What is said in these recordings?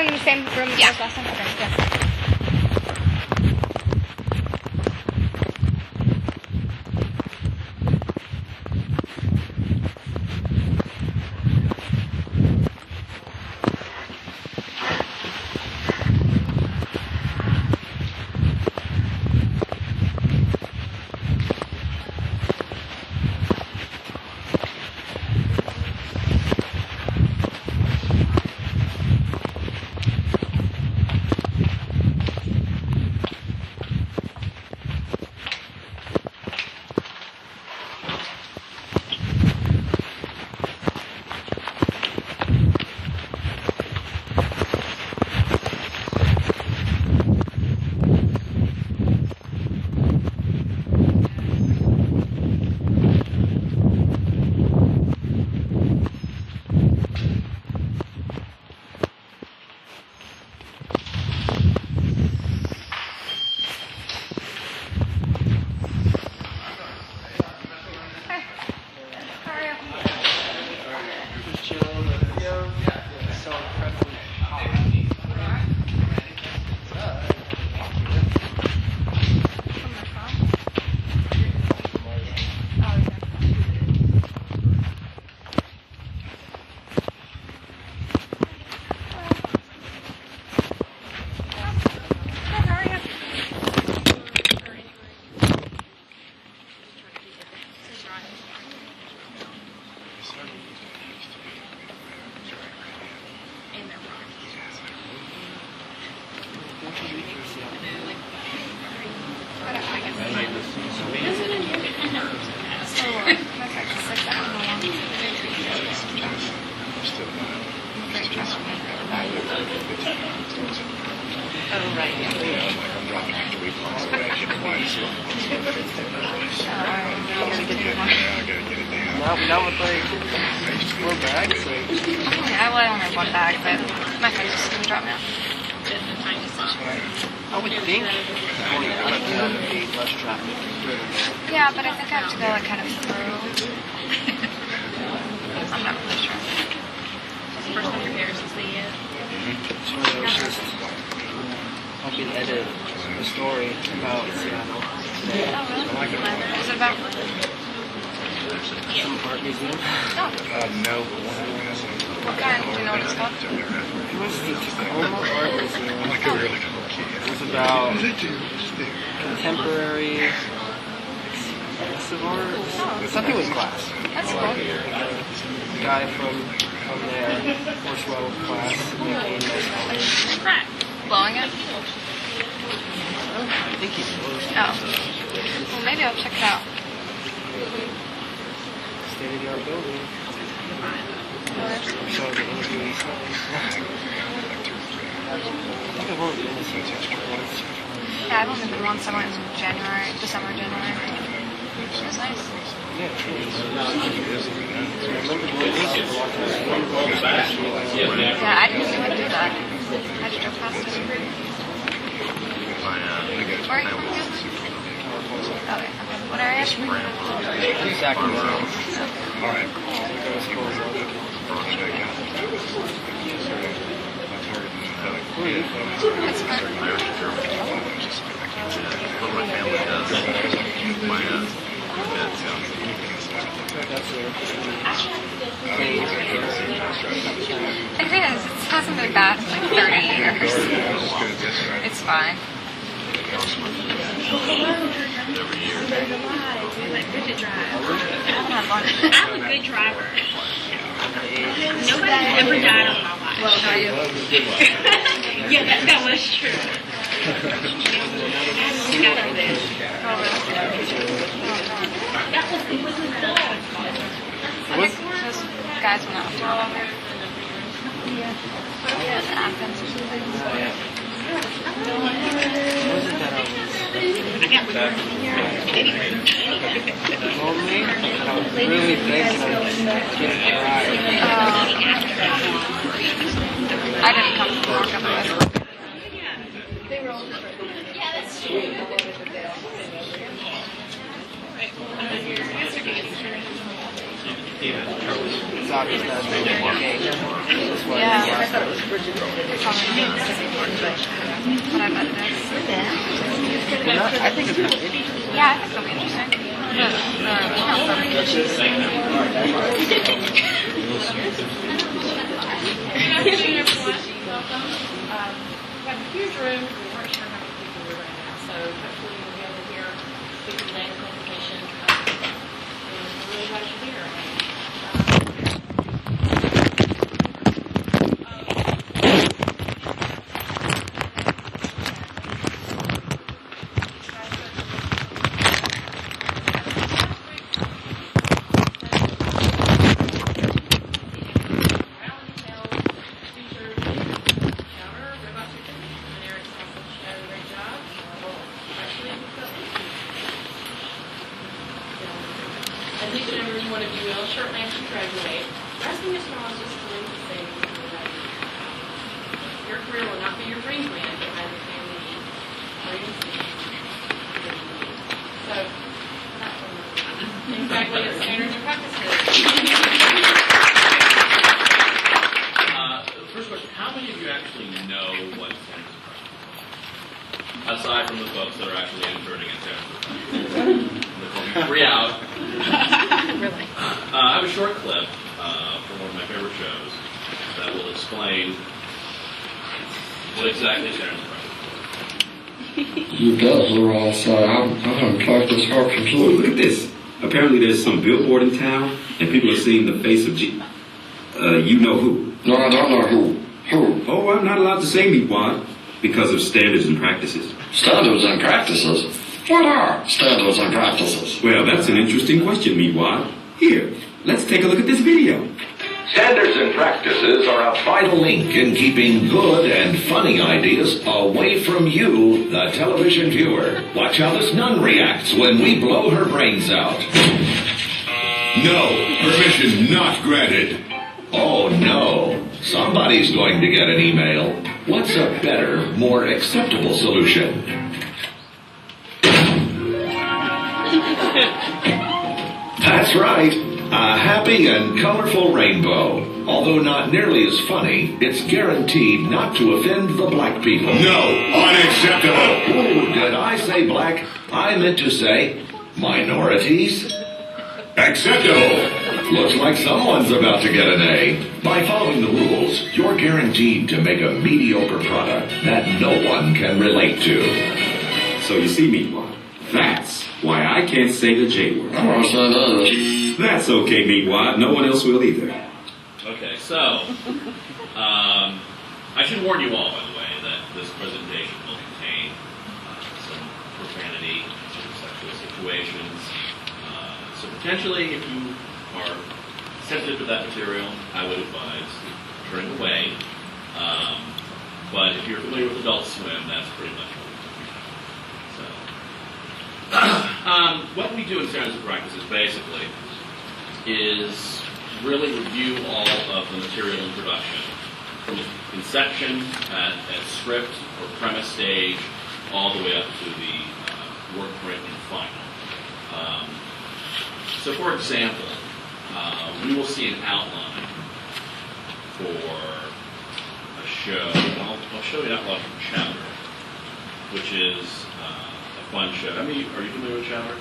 in the same room as last time? Okay, yeah. Now with like 4 bags? I only have 1 bag, but my friend's just gonna drop me off. I would think only out of town would be less traffic. Yeah, but I think I have to go like kind of through. I'm not really sure. First one your parents will see it. So I was just helping edit a story about Seattle. Oh, really? What is it about? Some art museum. No. What kind? Do you know what it's called? It was the Tacoma Art Museum. It was about contemporary expressive art. Something with glass. That's cool. The guy from there, Horsewell class, making nice art. Right. Blowing it? I think he's close. Oh. Well, maybe I'll check it out. State-of-the-art building. So the interviewees. I think I've only been to once. Yeah, I've only been one summer in January, December, January. It was nice. Yeah, true. I remember walking around. Yeah, I didn't even do that. I just drove past it. Where are you from again? Okay. What area? Sacramento. Alright. That's fine. What my family does. My It is. It hasn't been bad in like 30 years. It's fine. Good drive. I haven't had lunch. I'm a good driver. Nobody ever died on my watch. Well, are you? Yeah, that was true. That was completely cool. I think those guys went out for a longer. Yeah. Athens or something. Wasn't that I got lonely? I was really thinking of getting a ride. I didn't come from work otherwise. Yeah, that's true. It's obvious that it's a game. That's why Yeah. it's It's probably but I bet it is. not, I think it's kind of interesting. Yeah, I think it'll be interesting. We have a huge room. We weren't sure how many people we were going to have, so hopefully we'll be able to hear speak today's presentation. And we're really glad you're here. As each and every one of you will shortly after you graduate, last thing is knowledge is going to say your career will not be your dream plan, but rather family need. So, exactly as standards and practices. First question, how many of you actually know what standards of practice are? Aside from the folks that are actually interning in standards of practice. There's 3 out. Really? I have a short clip from one of my favorite shows that will explain what exactly standards of practice are. You guys are all say I'm going to take this hard Oh, control. look at this. Apparently there's some billboard in town, and people are seeing the face of you know who. No, I don't know who. Who? Oh, I'm not allowed to say Meatwad because of standards and practices. Standards and practices? What are standards and practices? Well, that's an interesting question, Meatwad. Here, let's take a look at this video. Standards and practices are a vital link in keeping good and funny ideas away from you, the television viewer. Watch how this nun reacts when we blow her brains out. No, permission not granted. Oh no, somebody's going to get an email. What's a better, more acceptable solution? That's right. A happy and colorful rainbow. Although not nearly as funny, it's guaranteed not to offend the black people. No, unacceptable. Ooh, did I say black? I meant to say minorities. Acceptable. Looks like someone's about to get an A. By following the rules, you're guaranteed to make a mediocre product that no one can relate to. So you see, Meatwad, that's why I can't say the J word. I want to say that. That's okay, Meatwad. No one else will either. Okay, so I should warn you all, by the way, that this presentation will contain some profanity, some sexual situations. So potentially, if you are sensitive to that material, I would advise turning away. But if you're familiar with Adult Swim, that's pretty much what we do. So, what we do in standards of practices basically is really review all of the material in production from inception at script or premise stage all the way up to the work print and final. So for example, we will see an outline for a show. I'll show you an outline from Chowder, which is a fun show. I mean, are you familiar with Chowder?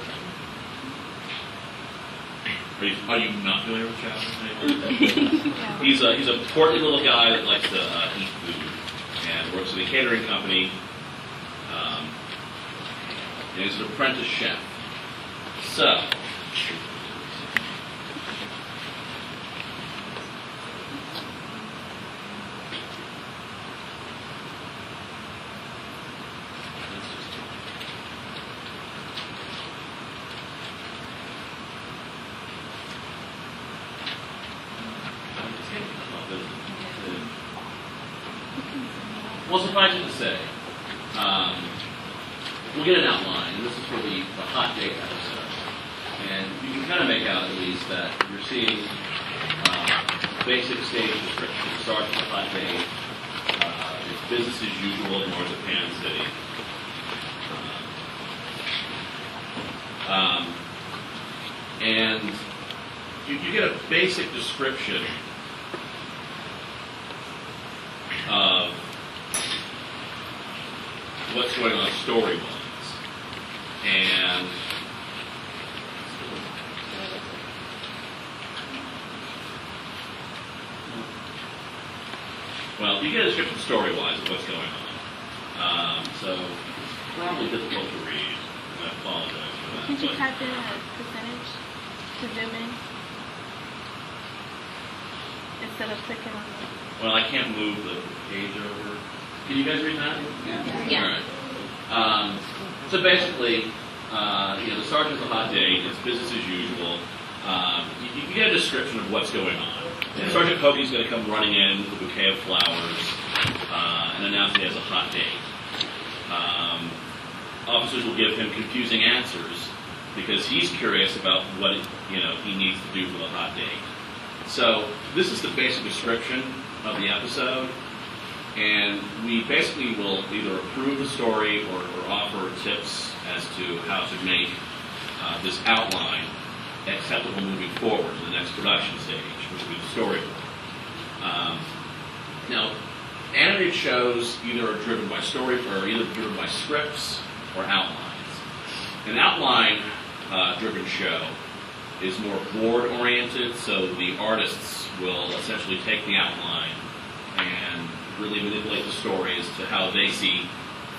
Are you not familiar with Chowder? He's a portly little guy that likes to eat food and works at a catering company. And he's an apprentice chef. So, well, suffice it to say, we'll get an outline, and this is for the hot date episode. And you can kind of make out, at least, that you're seeing basic stage description. It starts with a hot date. It's business as usual north of Pan City. And you get a basic description of what's going on story-wise. And well, you get a description story-wise of what's going on. So probably difficult to read. I apologize for that. Could you but- type in a percentage to zoom in instead of clicking on it? Well, I can't move the page over. Can you guys read that? Yeah. All right. So basically, the sergeant's a hot date. It's business as usual. You get a description of what's going on. And Sergeant Kobe's going to come running in with a bouquet of flowers and announce he has a hot date. Officers will give him confusing answers because he's curious about what he needs to do for the hot date. So this is the basic description of the episode, and we basically will either approve the story or offer tips as to how to make this outline acceptable moving forward to the next production stage, which will be the storyboard. Now, animated shows either are driven by story or either driven by scripts or outlines. An outline-driven show is more board-oriented, so the artists will essentially take the outline and really manipulate the story as to how they see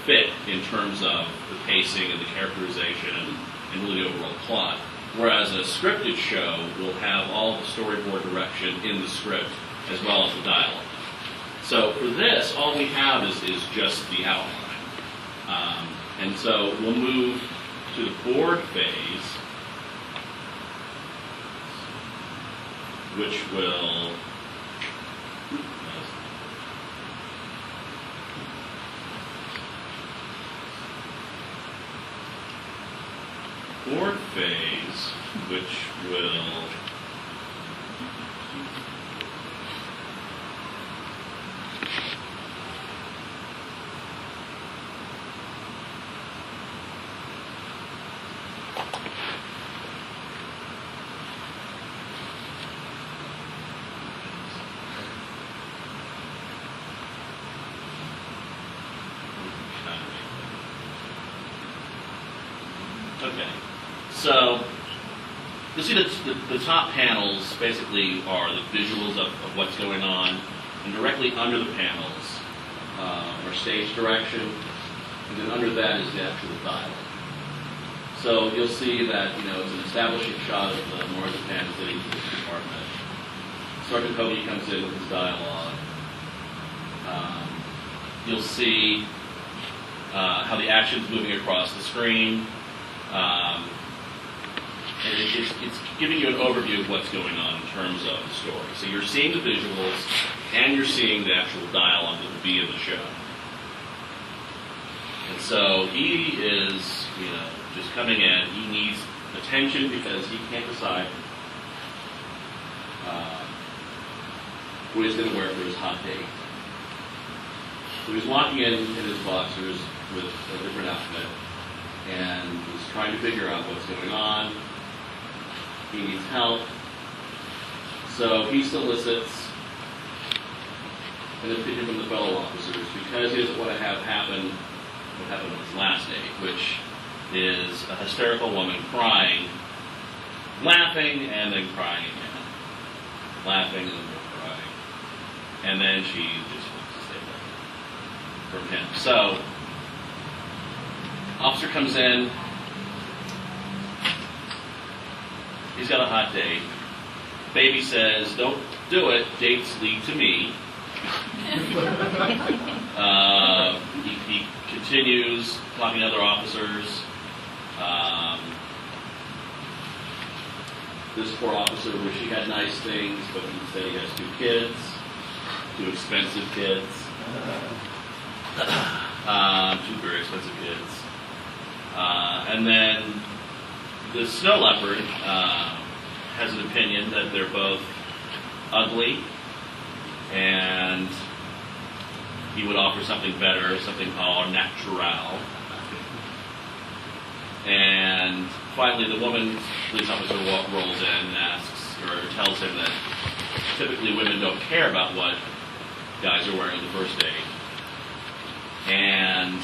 fit in terms of the pacing and the characterization and really the overall plot. Whereas a scripted show will have all the storyboard direction in the script as well as the dialogue. So for this, all we have is just the outline. And so we'll move to the board phase, which will Okay, so you see the top panels basically are the visuals of what's going on, and directly under the panels are stage direction, and then under that is the actual dialogue. So you'll see that it's an establishing shot of the marzipan sitting in this compartment. Sergeant Cody comes in with his dialogue. You'll see how the action's moving across the screen. And it's giving you an overview of what's going on in terms of the story. So you're seeing the visuals, and you're seeing the actual dialogue that will be in the show. And so he is, just coming in. He needs attention because he can't decide what he's going to wear for his hot date. So he's walking in his boxers with a different outfit, and he's trying to figure out what's going on. He needs help. So he solicits an opinion from the fellow officers because he doesn't want to have happen what happened on his last date, which is a hysterical woman crying, laughing, and then crying again. Laughing and then more crying. And then she just wants to stay away from him. So, officer comes in. He's got a hot date. Baby says, "Don't do it. Dates lead to me." He continues talking to other officers. This poor officer wished he had nice things, but instead he has 2 kids, 2 expensive kids, 2 very expensive kids. And then the snow leopard has an opinion that they're both ugly, and he would offer something better, something called natural. And finally, the woman police officer rolls in and asks, or tells him that typically women don't care about what guys are wearing on the first date. And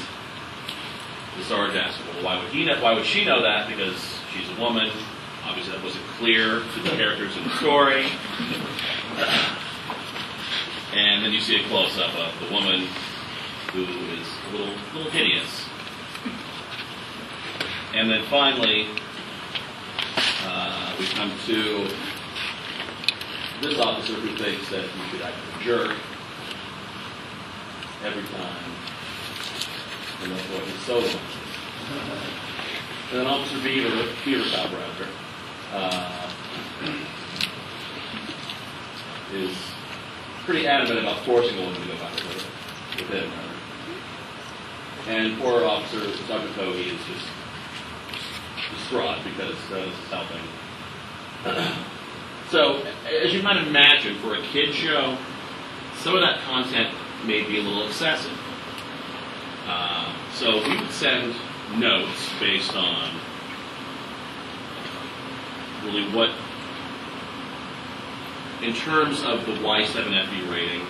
the sergeant asks, well, why would she know that? Because she's a woman. Obviously, that wasn't clear to the characters in the story. And then you see a close-up of the woman who is a little hideous. And then finally, we come to this officer who thinks that he should act like a jerk every time. And that's what his soda wants. And then Officer Beavertop is pretty adamant about forcing a woman to go back with him. And poor Officer Sergeant Kogi is just distraught because this is helping. So, as you might imagine, for a kid show, some of that content may be a little excessive. So we would send notes based on really what, in terms of the Y7FB rating,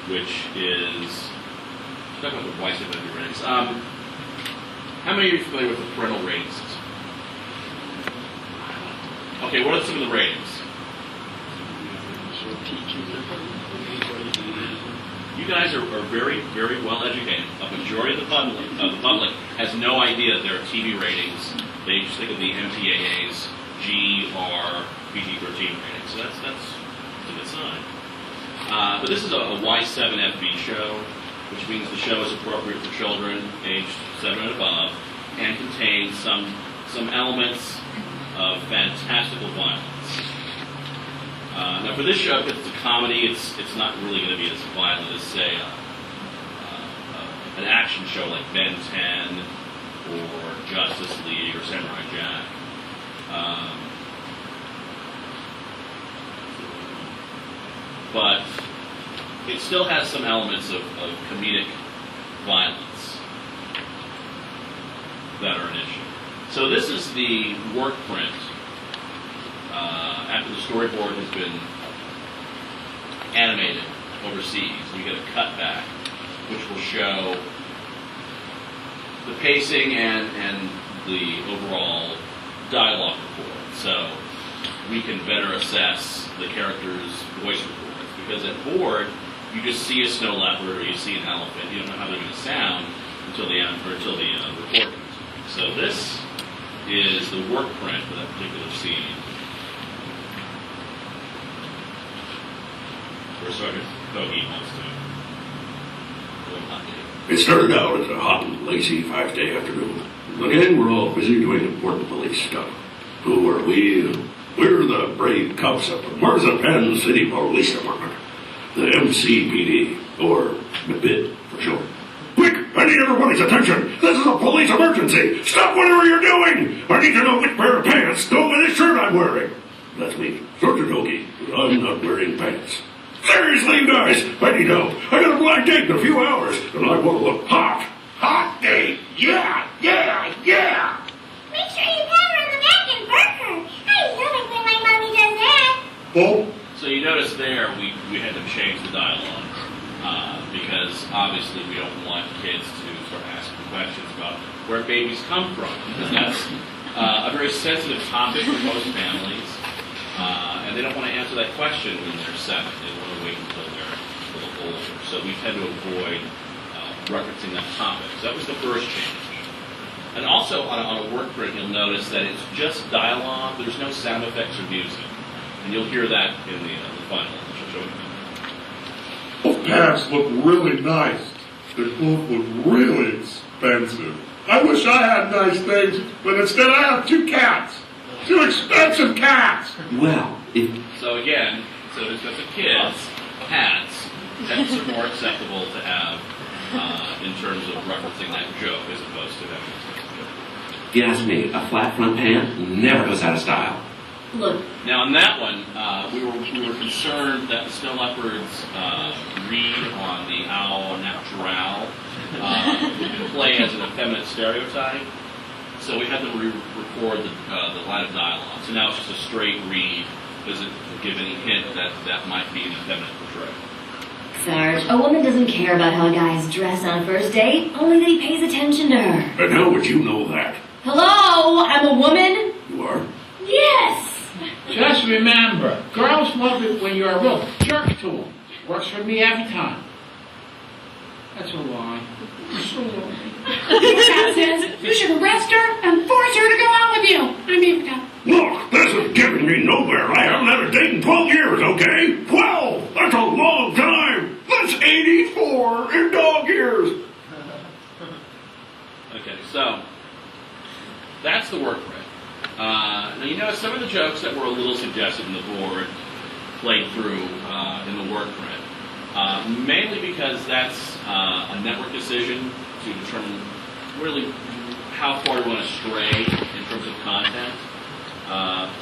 which is, talk about the Y7FB ratings. How many of you are familiar with the parental rating system? Okay, what are some of the ratings? You guys are very, very well educated. A majority of the public has no idea that there are TV ratings. They just think of the MPAA's G, R, PG-13 ratings. So that's a good sign. But this is a Y7FB show, which means the show is appropriate for children aged 7 and above, and contains some elements of fantastical violence. Now, for this show, because it's a comedy, it's not really going to be as violent as, say, an action show like Ben 10 or Justice League or Samurai Jack. But it still has some elements of comedic violence that are an issue. So this is the work print after the storyboard has been animated overseas. We get a cutback, which will show the pacing and the overall dialogue report. So we can better assess the characters' voice records. Because at board, you just see a snow leopard or you see an elephant. You don't know how they're going to sound until the report comes. So this is the work print for that particular scene. Where Sergeant Kogi wants to. It started out as a hot and lazy 5-day afternoon. Again, we're all busy doing important police stuff. Who are we? We're the brave cubs of the Marzipan City Police Department. The MCPD, or McBid for short. Quick! I need everybody's attention! This is a police emergency! Stop whatever you're doing! I need to know which pair of pants go with this shirt I'm wearing. That's me, Sergeant Kogi. I'm not wearing pants. Seriously, you guys, I need help. I got a blind date in a few hours, and I want to look hot. Hot date? Yeah! Make sure you cover in the back and burn her. I love it when my mommy does that. Oh? So you notice there we had to change the dialogue because obviously we don't want kids to start asking questions about where babies come from, because that's a very sensitive topic for most families, and they don't want to answer that question when they're 7. They want to wait until they're a little older. So we tend to avoid referencing that topic. So that was the first change. And also on a work print, you'll notice that it's just dialogue. There's no sound effects or music. And you'll hear that in the final, which I'll show you. Both pants look really nice. They both look really expensive. I wish I had nice things, but instead I have 2 cats. 2 expensive cats. Well, So again, so there's got the kids, hats, that's more acceptable to have in terms of referencing that joke as opposed to having if you ask me, a flat front pant never goes out of style. Look, Now on that one, we were concerned that the snow leopard's read on the owl natural would play as an effeminate stereotype. So we had to re-record the line of dialogue. So now it's just a straight read does it give any hint that that might be an effeminate portrayal? Sarge, a woman doesn't care about how a guy's dressed on a first date, only that he pays attention to her. And how would you know that? Hello? I'm a woman? You are? Yes! Just remember, girls love it when you're a real jerk to them. Works for me every time. That's a lie. I'm so lonely. Veritas says you should arrest her and force her to go out with you. I'm Veritas. Look, this is getting me nowhere. I haven't had a date in 12 years, okay? 12! That's a long time! That's 84 in dog years! Okay, so that's the work print. Now you notice some of the jokes that were a little suggested in the board played through in the work print, mainly because that's a network decision to determine really how far you want to stray in terms of content.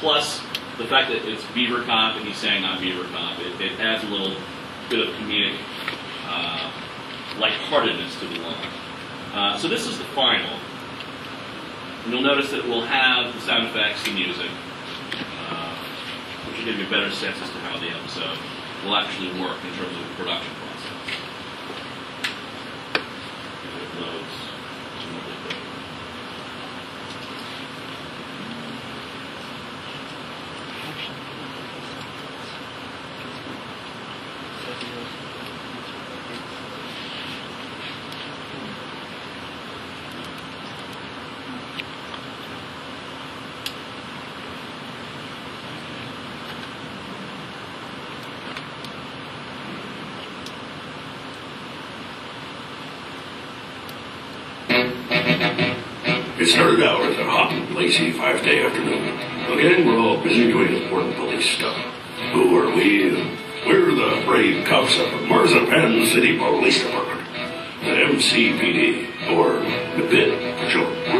Plus the fact that it's BeaverConf and he's saying I'm BeaverConf, it adds a little bit of comedic lightheartedness to the law. So this is the final. And you'll notice that we'll have the sound effects and music, which will give you a better sense as to how the episode will actually work in terms of the production process. If it loads, It started out as a hot and lazy 5-day afternoon. Again, we're all busy doing important police stuff. Who are we? We're the brave cops of the Marzipan City Police Department. The MCPD, or the BID for short. Quick, I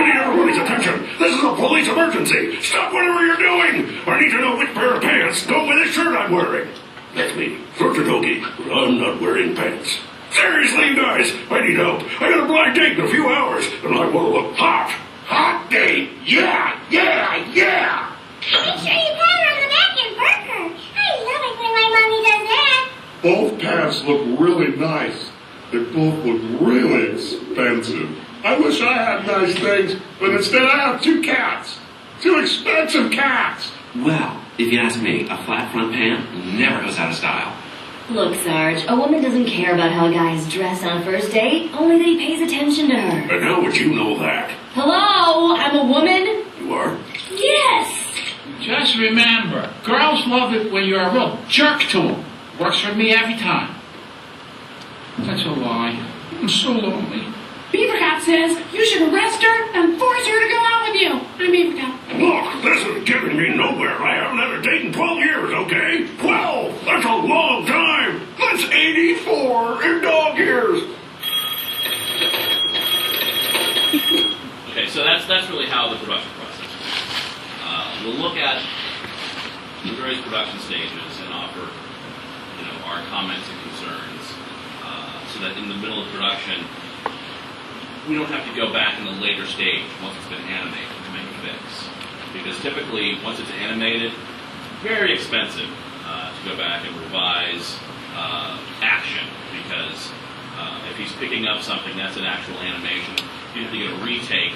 need everybody's attention. This is a police emergency. Stop whatever you're doing. I need to know which pair of pants go with this shirt I'm wearing. That's me, Sergeant Hoagie, but I'm not wearing pants. Seriously, you guys, I need help. I got a blind date in a few hours, and I want to look hot. Hot date, yeah, yeah, yeah. Make sure you pat her on the back and burp her. I love it when my mommy does that. Both pants look really nice. They both look really expensive. I wish I had nice things, but instead I have 2 cats. 2 expensive cats. Well, if you ask me, a flat front pant never goes out of style. Look, Sarge, a woman doesn't care about how a guy's dressed on a first date, only that he pays attention to her. And how would you know that? Hello? I'm a woman? You are? Yes! Just remember, girls love it when you're a real jerk to them. Works for me every time. That's a lie. I'm so lonely. Veritas says you should arrest her and force her to go out with you. I'm Veritas. Look, this is getting me nowhere. I haven't had a date in 12 years, okay? 12! That's a long time! That's 84 in dog years! Okay, so that's really how the production process works. We'll look at the various production stages and offer, our comments and concerns, so that in the middle of production, we don't have to go back in the later stage once it's been animated to make a fix. Because typically, once it's animated, very expensive to go back and revise action. Because if he's picking up something that's an actual animation, you have to get a retake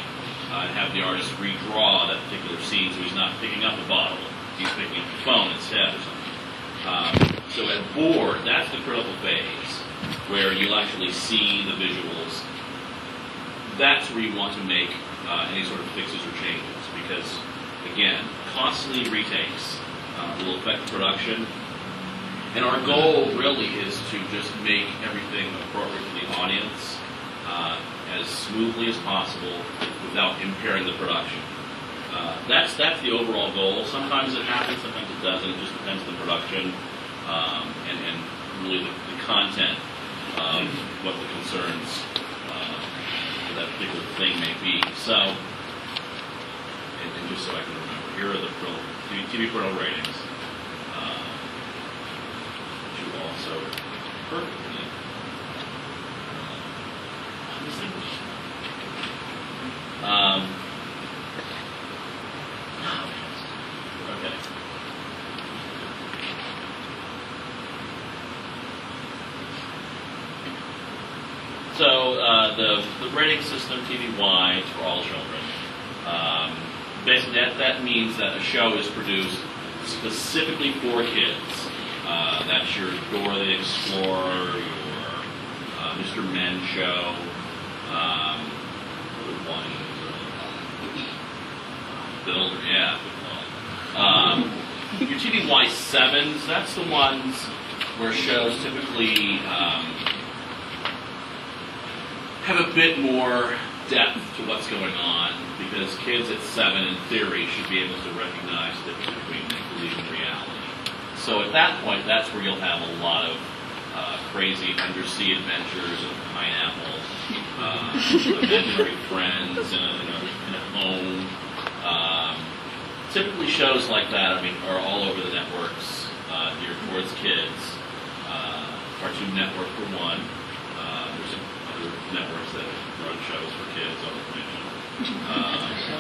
and have the artist redraw that particular scene so he's not picking up a bottle, he's picking up the phone instead or something. So at board, that's the critical phase where you'll actually see the visuals. That's where you want to make any sort of fixes or changes because, again, costly retakes will affect production. And our goal really is to just make everything appropriate to the audience as smoothly as possible without impairing the production. That's the overall goal. Sometimes it happens, sometimes it doesn't. It just depends on the production and really the content of what the concerns for that particular thing may be. So, and just so I can remember, here are the TV portal ratings. You also perfectly distinguished. Okay. So the rating system, TV-wide, is for all children. Basically, that means that a show is produced specifically for kids. That's your Dora the Explorer, your Mr. Men show, one, Builder, yeah. Your TVY 7s, that's the ones where shows typically have a bit more depth to what's going on, because kids at 7, in theory, should be able to recognize the difference between make-believe and reality. So at that point, that's where you'll have a lot of crazy undersea adventures in a pineapple, imaginary friends in a home. Typically shows like that, are all over the networks geared towards kids. Cartoon Network for one. There's other networks that run shows for kids, I'll mention.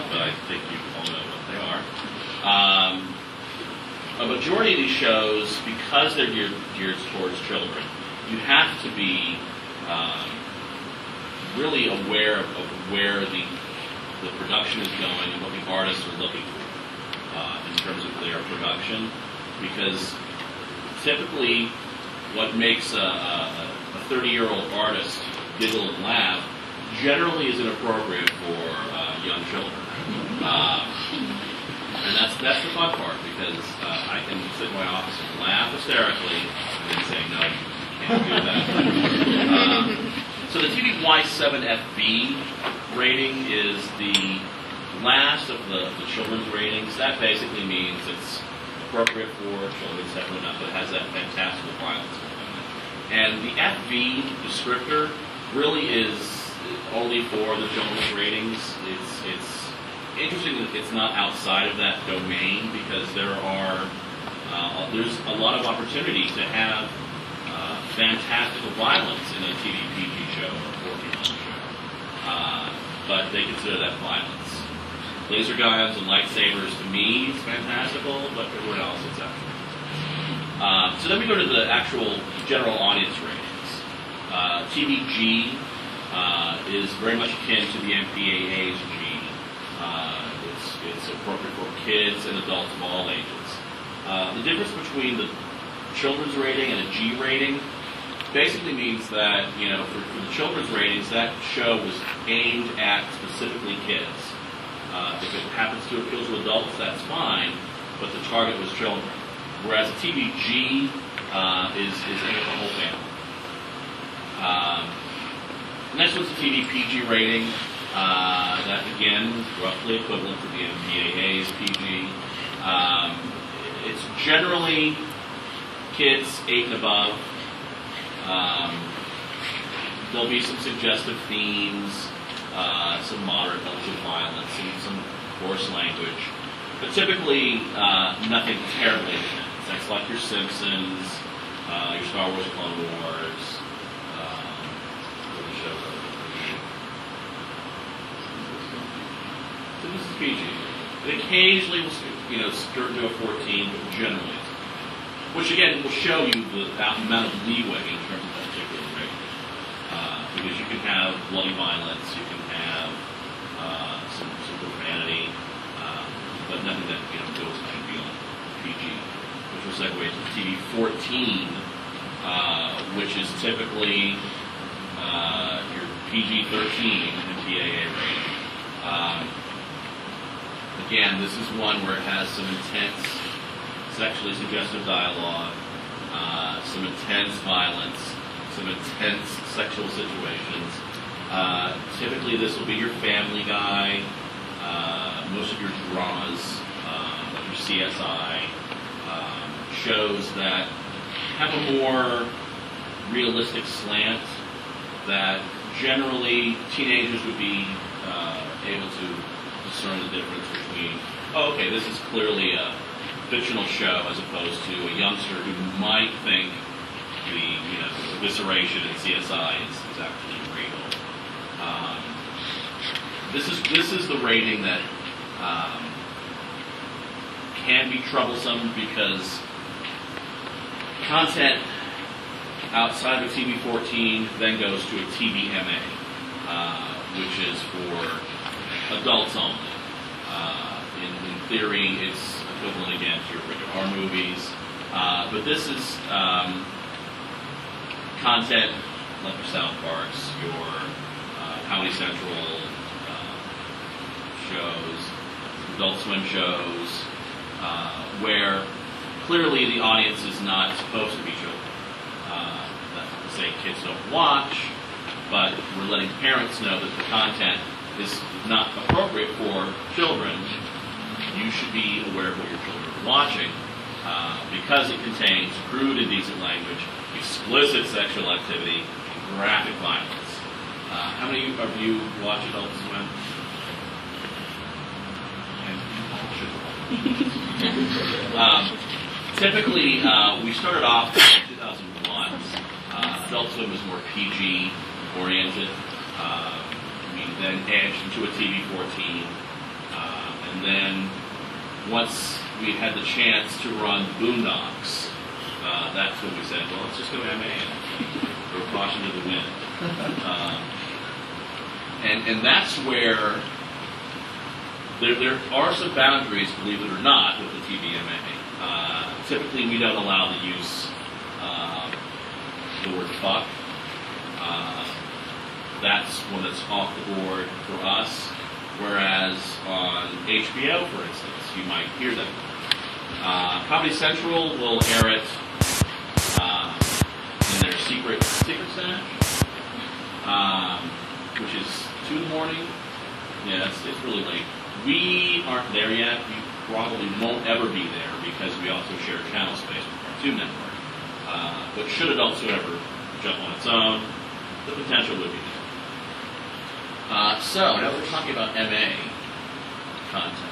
But I think you all know what they are. A majority of these shows, because they're geared towards children, you have to be really aware of where the production is going and what the artists are looking for in terms of their production, because typically what makes a 30-year-old artist giggle and laugh generally is inappropriate for young children. And that's the fun part, because I can sit in my office and laugh hysterically and then say, no, you can't do that. So the TVY7FB rating is the last of the children's ratings. That basically means it's appropriate for children, definitely enough, but it has that fantastical violence. And the FB descriptor really is only for the children's ratings. It's interesting that it's not outside of that domain, because there's a lot of opportunity to have fantastical violence in a TV PG show or 14 show, but they consider that violence. Laser guns and lightsabers, to me, is fantastical, but everyone else, it's actually. So then we go to the actual general audience ratings. TVG is very much akin to the MPAA's G. It's appropriate for kids and adults of all ages. The difference between the children's rating and a G rating basically means that, for the children's ratings, that show was aimed at specifically kids. If it happens to appeal to adults, that's fine, but the target was children. Whereas a TVG is aimed at the whole family. Next one's the TV PG rating. That, again, is roughly equivalent to the MPAA's PG. It's generally kids 8 and above. There'll be some suggestive themes, some moderate levels of violence, and some coarse language. But typically, nothing terribly intense. That's like your Simpsons, your Star Wars Clone Wars, so this is PG. It occasionally will, skirt to a 14, but generally it's, which again will show you the amount of leeway in terms of that particular rating. Because you can have bloody violence, you can have some profanity, but nothing that goes beyond PG. Which will segue to TV 14, which is typically your PG-13 MPAA rating. Again, this is one where it has some intense sexually suggestive dialogue, some intense violence, some intense sexual situations. Typically, this will be your Family Guy, most of your dramas, like your CSI, shows that have a more realistic slant that generally teenagers would be able to discern the difference between, this is clearly a fictional show as opposed to a youngster who might think the evisceration in CSI is actually real. This is the rating that can be troublesome, because content outside of TV-14 then goes to a TVMA, which is for adults only. In theory, it's equivalent again to your rated R movies, but this is content like your South Parks, your Comedy Central shows, Adult Swim shows, where clearly the audience is not supposed to be children. That's not to say kids don't watch, but we're letting parents know that the content is not appropriate for children. You should be aware of what your children are watching because it contains crude, indecent language, explicit sexual activity, and graphic violence. How many of you watch Adult Swim? Typically, we started off in 2001. Adult Swim was more PG oriented. We then edged into a TV-14. And then once we had the chance to run Boondocks, that's when we said, well, let's just go MA and throw caution to the wind. And that's where there are some boundaries, believe it or not, with the TVMA. Typically, we don't allow the use the word fuck. That's one that's off the board for us. Whereas on HBO, for instance, you might hear them. Comedy Central will air it in their secret stash, which is 2 in the morning. Yeah, it's really late. We aren't there yet. We probably won't ever be there because we also share channel space with Cartoon Network. But should Adult Swim ever jump on its own, the potential would be there. So now we're talking about MA content.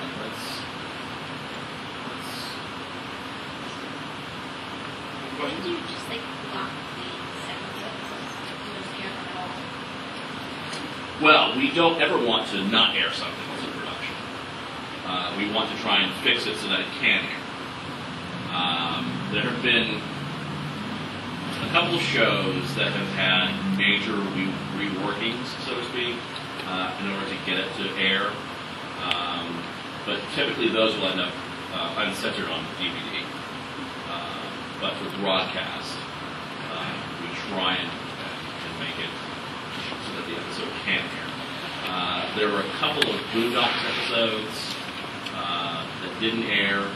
Did you just like block the segments episodes? You don't care at all? Well, we don't ever want to not air something that's in production. We want to try and fix it so that it can air. There have been a couple of shows that have had major reworkings, so to speak, in order to get it to air. But typically those will end up uncensored on DVD. But for broadcast, we try and make it so that the episode can air. There were a couple of Boondocks episodes that didn't air.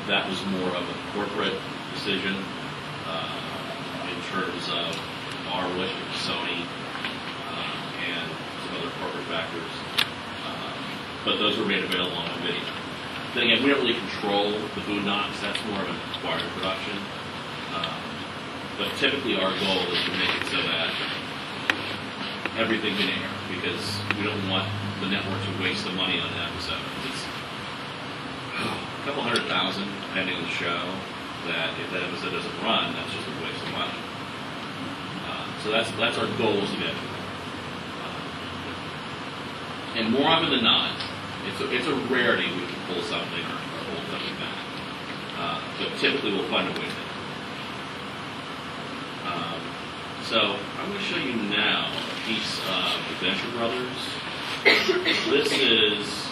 That was more of a corporate decision in terms of our relationship with Sony and some other corporate factors. But those were made available on video. Then again, we don't really control the Boondocks. That's more of an acquired production. But typically our goal is to make it so that everything can air because we don't want the network to waste the money on an episode. It's a couple $100,000 depending on the show that if that episode doesn't run, that's just a waste of money. So that's our goal is to get it. And more often than not, it's a rarity we can pull something or hold something back. But typically we'll find a way to do it. So I'm going to show you now a piece of the Venture Brothers. This is,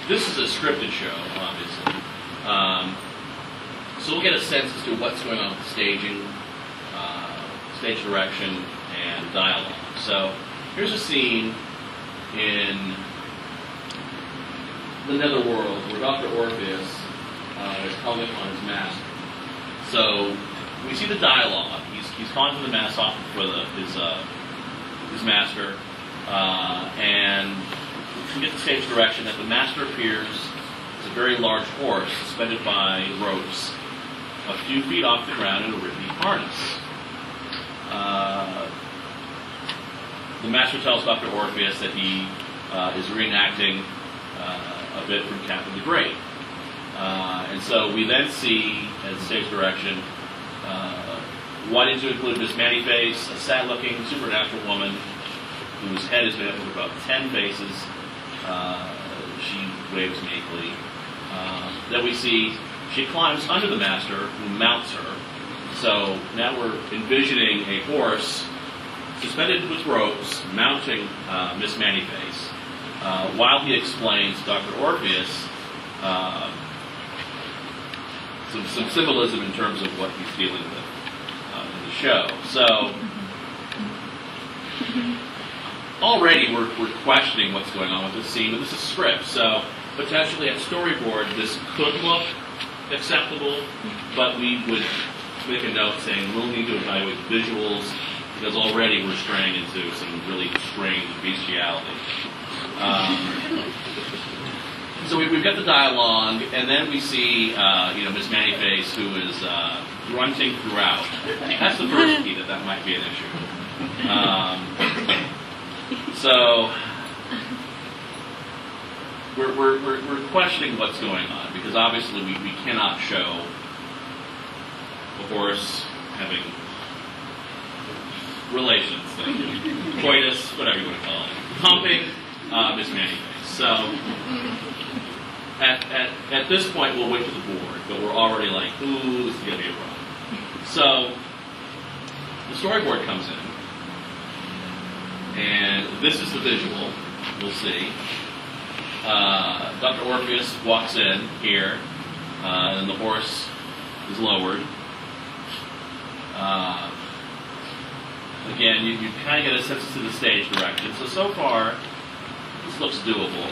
this is a scripted show, obviously. So we'll get a sense as to what's going on with the staging, stage direction, and dialogue. So here's a scene in the Netherworld where Dr. Orpheus is calling on his master. So we see the dialogue. He's calling for the master for his master, and we get the stage direction that the master appears as a very large horse suspended by ropes a few feet off the ground in a rickety harness. The master tells Dr. Orpheus that he is reenacting a bit from Catherine the Great. And so we then see, as stage direction, why did you include Miss Mannyface, a sad-looking supernatural woman whose head is made up of about 10 faces, She waves meekly. Then we see she climbs under the master, who mounts her. So now we're envisioning a horse suspended with ropes, mounting Miss Mannyface, while he explains to Dr. Orpheus some symbolism in terms of what he's dealing with in the show. So already we're questioning what's going on with this scene, but this is script, so potentially at storyboard this could look acceptable, but we would make a note saying we'll need to evaluate visuals because already we're straying into some really strange bestiality. So we've got the dialogue, and then we see Miss Mannyface, who is grunting throughout. That's the first key that might be an issue. So we're questioning what's going on because obviously we cannot show a horse having relations, coitus, whatever you want to call it, humping Miss Mannyface. So at this point we'll wait for the board, but we're already like, ooh, this is going to be a problem. So the storyboard comes in, and this is the visual. We'll see. Dr. Orpheus walks in here, and the horse is lowered. Again, you kind of get a sense to the stage direction. So far, this looks doable.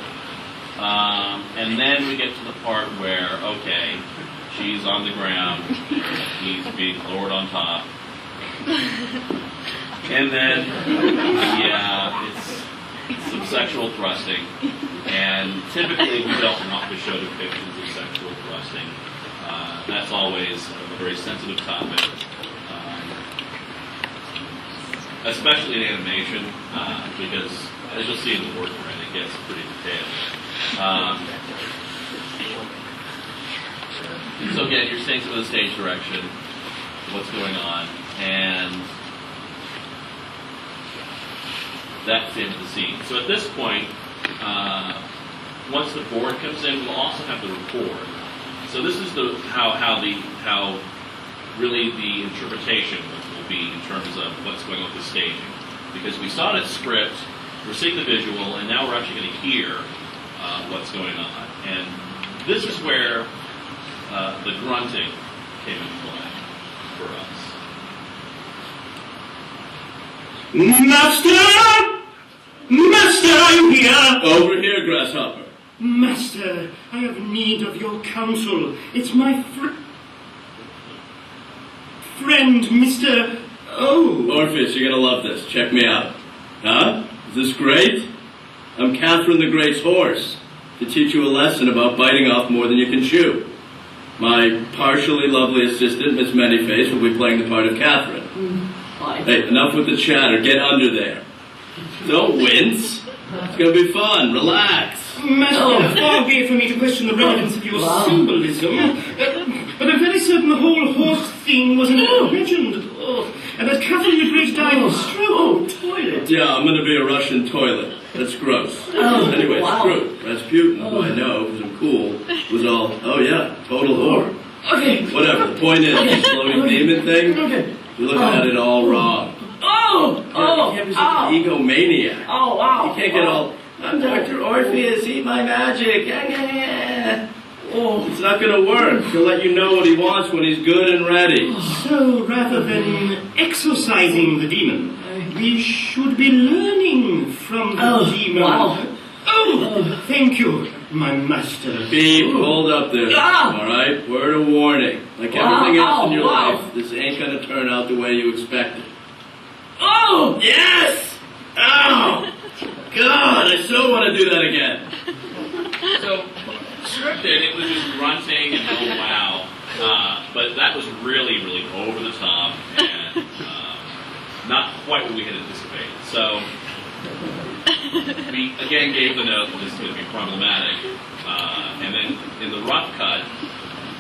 And then we get to the part where, okay, she's on the ground, he's being lowered on top. And then, yeah, it's some sexual thrusting. And typically we don't want to show depictions of sexual thrusting. That's always a very sensitive topic. Especially in animation, because as you'll see in the work print, it gets pretty detailed. So again, you're seeing some of the stage direction, what's going on, and that's the end of the scene. So at this point, once the board comes in, we'll also have the record. So this is how really the interpretation will be in terms of what's going on with the staging. Because we saw it at script, we're seeing the visual, and now we're actually going to hear what's going on. And this is where the grunting came into play for us. Master! Master, I'm here! Over here, Grasshopper. Master, I have need of your counsel. It's my friend, Mr. Oh. Orpheus, you're gonna love this. Check me out. Huh? Is this great? I'm Catherine the Great's horse, to teach you a lesson about biting off more than you can chew. My partially lovely assistant, Miss Mannyface, will be playing the part of Catherine. Hey, enough with the chatter. Get under there. Don't wince. It's gonna be fun. Relax. Master, far be it for me to question the relevance of your symbolism, but I'm very certain the whole horse thing was an legend, and that Catherine the Great died of stroke. Toilet. Yeah, I'm gonna be a Russian toilet. That's gross. Anyway, screw it. Rasputin, who I know, because I'm cool, was all, oh yeah, total whore. Okay. Whatever, the point is, the floating demon thing, you're looking at it all wrong. You can't be such an egomaniac. Oh, wow. You can't get all, I'm Dr. Orpheus, eat my magic. It's not going to work. He'll let you know what he wants when he's good and ready. So, rather than exorcising the demon, we should be learning from the demon. Wow. Oh, thank you, my master. Beep, hold up there. All right? Word of warning. Like everything else in your life, this ain't going to turn out the way you expected. Oh! Yes! Ow! God, I so want to do that again. So, scripted, it was just grunting and oh wow. But that was really, really over the top and not quite what we had anticipated. So, we again gave the note that this is going to be problematic. And then in the rough cut,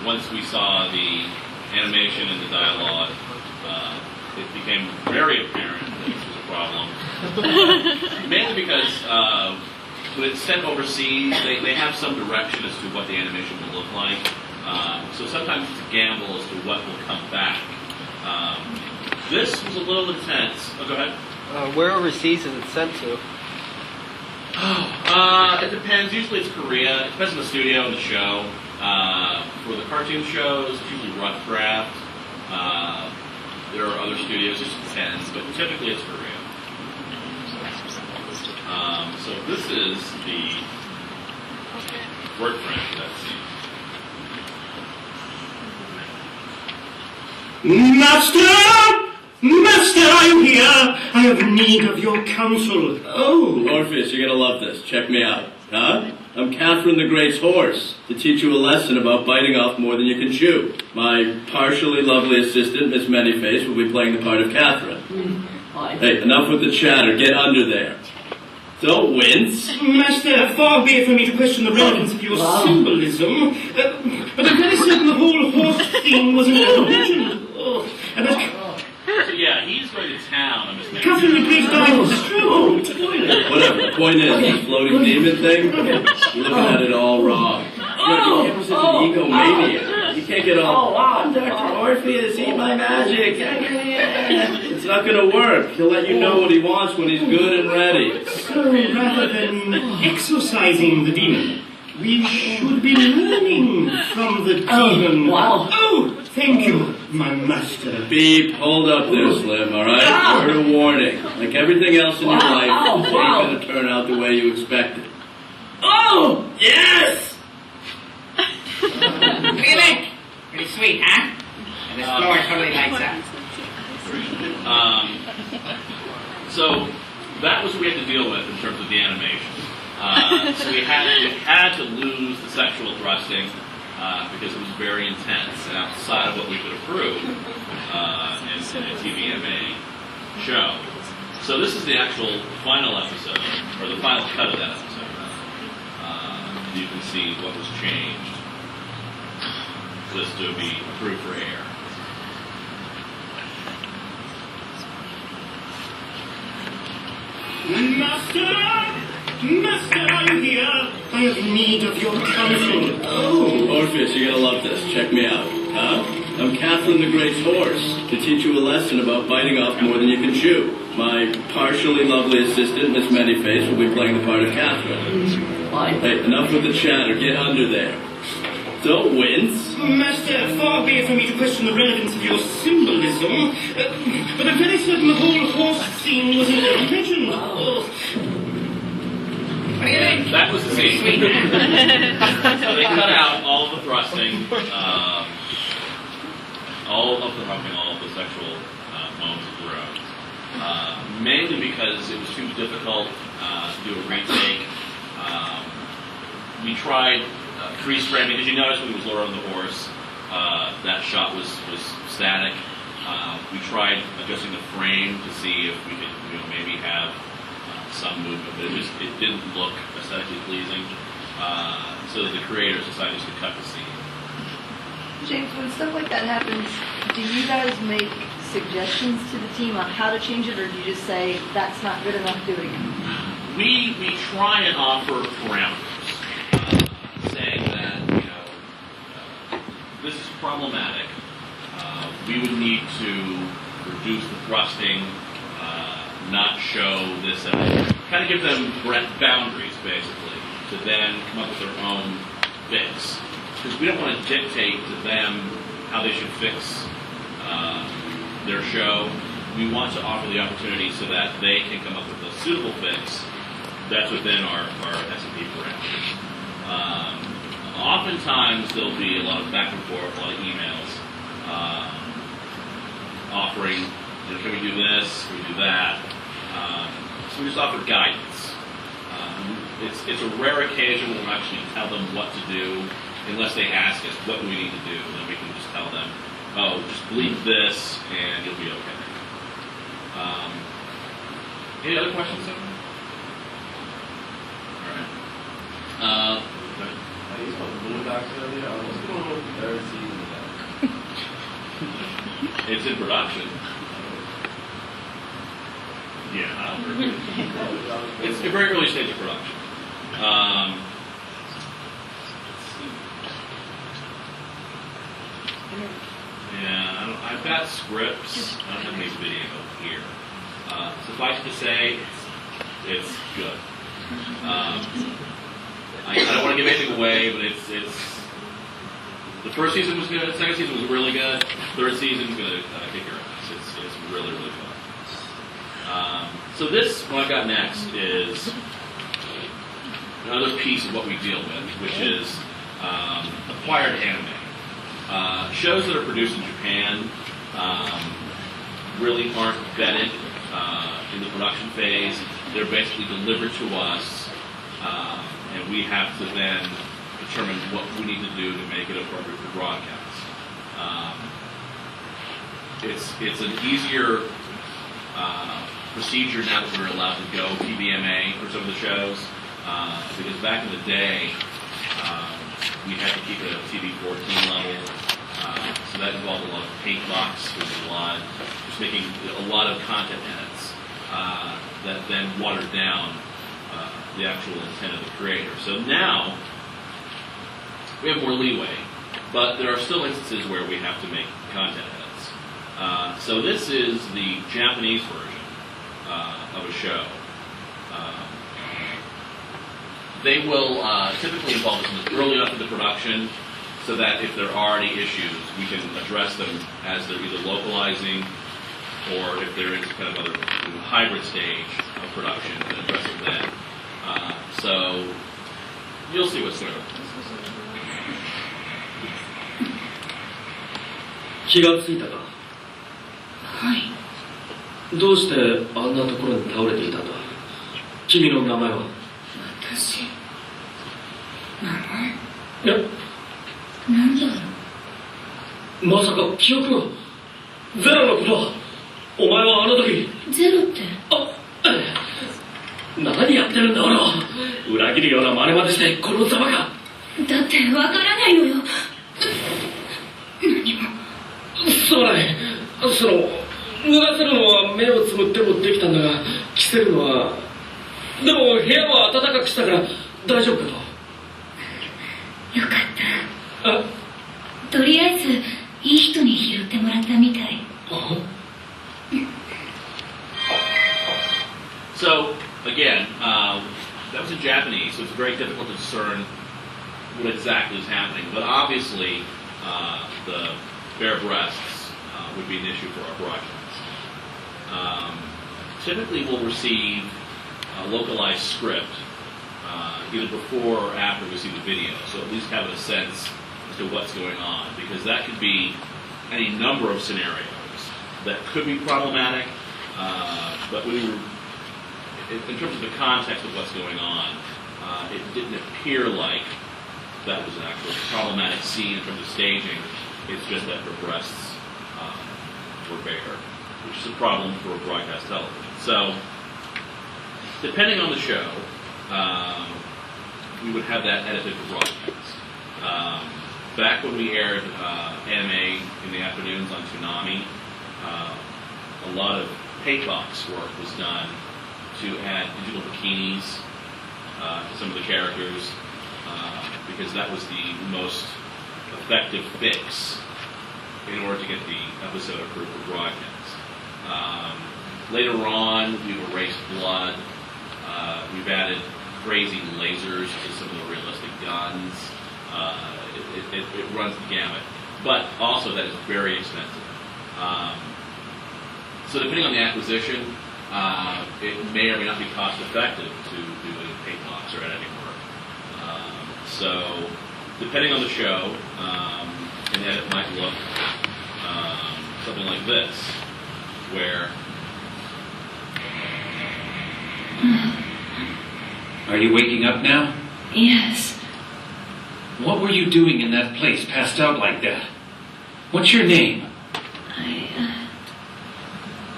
once we saw the animation and the dialogue, it became very apparent that this was a problem. Mainly because when it's sent overseas, they have some direction as to what the animation will look like. So sometimes it's a gamble as to what will come back. This was a little intense. Oh, go ahead. Where overseas is it sent to? It depends. Usually it's Korea. It depends on the studio and the show. For the cartoon shows, it's usually rough draft. There are other studios, it just depends, but typically it's Korea. So this is the word frame for that scene. Master! Master, I'm here! I have need of your counsel. Oh, Orpheus, you're gonna love this. Check me out. Huh? I'm Catherine the Great's horse, to teach you a lesson about biting off more than you can chew. My partially lovely assistant, Miss Manyface, will be playing the part of Catherine. Hey, enough with the chatter. Get under there. Don't wince. Master, far be it from me to question the relevance of your symbolism, but I'm very certain the whole horse thing was an illusion. So yeah, he's going to town on Miss Catherine the Great died of stroke. Whatever. The point is, the floating demon thing, you're looking at it all wrong. You're such an egomaniac. You can't get all, I'm Dr. Orpheus, eat my magic. It's not going to work. He'll let you know what he wants when he's good and ready. So, rather than exorcising the demon, we should be learning from the demon. Wow. Oh, thank you, my master. Beep, hold up there, Slim, alright? Word of warning. Like everything else in your life, it ain't going to turn out the way you expected. Oh, yes! What do you think? Pretty sweet, huh? And the floor totally lights up. So that was what we had to deal with in terms of the animation. So we had to lose the sexual thrusting because it was very intense and outside of what we could approve in a TVMA show. So this is the actual final episode, or the final cut of that episode. You can see what was changed just to be approved for air. Master, I'm here. I have need of your counsel. Oh, Orpheus, you're gonna love this. Check me out. Huh? I'm Catherine the Great's horse, to teach you a lesson about biting off more than you can chew. My partially lovely assistant, Miss Manyface, will be playing the part of Catherine. Hey, enough with the chatter. Get under there. Don't wince. Master, far be it from me to question the relevance of your symbolism, but I'm very certain the whole horse scene was an illusion. Oh. What do you think? That was the scene. So they cut out all of the thrusting, all of the sexual moments throughout. Mainly because it was too difficult to do a retake. We tried freeze framing. Did you notice when he was lower on the horse, that shot was static? We tried adjusting the frame to see if we could, maybe have some movement, but it didn't look aesthetically pleasing. So the creators decided to cut the scene. James, when stuff like that happens, do you guys make suggestions to the team on how to change it, or do you just say that's not good enough, do it again? We try and offer parameters, saying that this is problematic. We would need to reduce the thrusting, not show this, kind of give them boundaries basically to then come up with their own fix. Because we don't want to dictate to them how they should fix their show. We want to offer the opportunity so that they can come up with a suitable fix that's within our S&P parameters. Oftentimes there'll be a lot of back and forth, a lot of emails offering, can we do this, can we do that? So we just offer guidance. It's a rare occasion when we'll actually tell them what to do, unless they ask us what do we need to do, and then we can just tell them, oh, just believe this and you'll be okay. Any other questions? All right. I used my Boondocks earlier. What's going on with the third season of that? It's in production. Yeah, it's a very early stage of production. Yeah, I've got scripts. I don't have any video here. Suffice to say, it's good. I don't want to give anything away, but it's the first season was good. The second season was really good. Third season is going to kick your ass. It's really, really good. So this, what I've got next, is another piece of what we deal with, which is acquired anime. Shows that are produced in Japan really aren't vetted in the production phase. They're basically delivered to us, and we have to then determine what we need to do to make it appropriate for broadcast. It's an easier procedure now that we're allowed to go PBMA for some of the shows, because back in the day, we had to keep it at TV 14 level, so that involved a lot of paint box, which is a lot, just making a lot of content edits that then watered down the actual intent of the creator. So now, we have more leeway, but there are still instances where we have to make content edits. So this is the Japanese version of a show. They will typically involve us early enough in the production so that if there are any issues, we can address them as they're either localizing or if they're in kind of other hybrid stage of production, and address it then. So you'll see what's there. 気がついたか。はい。どうしてあんなところに倒れていたんだ。君の名前は。私。名前。いや、なんだろう。まさか記憶がゼロのこと。お前はあの時。ゼロって。何やってるんだ俺は。裏切るような真似までしてこのざまか。だってわからないのよ。何も。すまない。脱がせるのは目をつむってもできたんだが、着せるのは。でも部屋は暖かくしたから大丈夫かと。よかった。とりあえずいい人に拾ってもらったみたい。So, again, that was in Japanese, so it's very difficult to discern what exactly is happening. But obviously, the bare breasts would be an issue for our broadcast. Typically, we'll receive a localized script either before or after we see the video, so at least have a sense as to what's going on, because that could be any number of scenarios that could be problematic, but we were, in terms of the context of what's going on, it didn't appear like that was an actual problematic scene in terms of staging. It's just that her breasts were bare, which is a problem for broadcast television. So, depending on the show, we would have that edited for broadcast. Back when we aired anime in the afternoons on Toonami, a lot of paint box work was done to add digital bikinis to some of the characters, because that was the most effective fix in order to get the episode approved for broadcast. Later on, we've erased blood. We've added crazy lasers to some of the realistic guns. It runs the gamut. But also, that is very expensive. So depending on the acquisition, it may or may not be cost effective to do any paint box or editing work. So depending on the show, an edit might look something like this, where... Are you waking up now? Yes. What were you doing in that place, passed out like that? What's your name?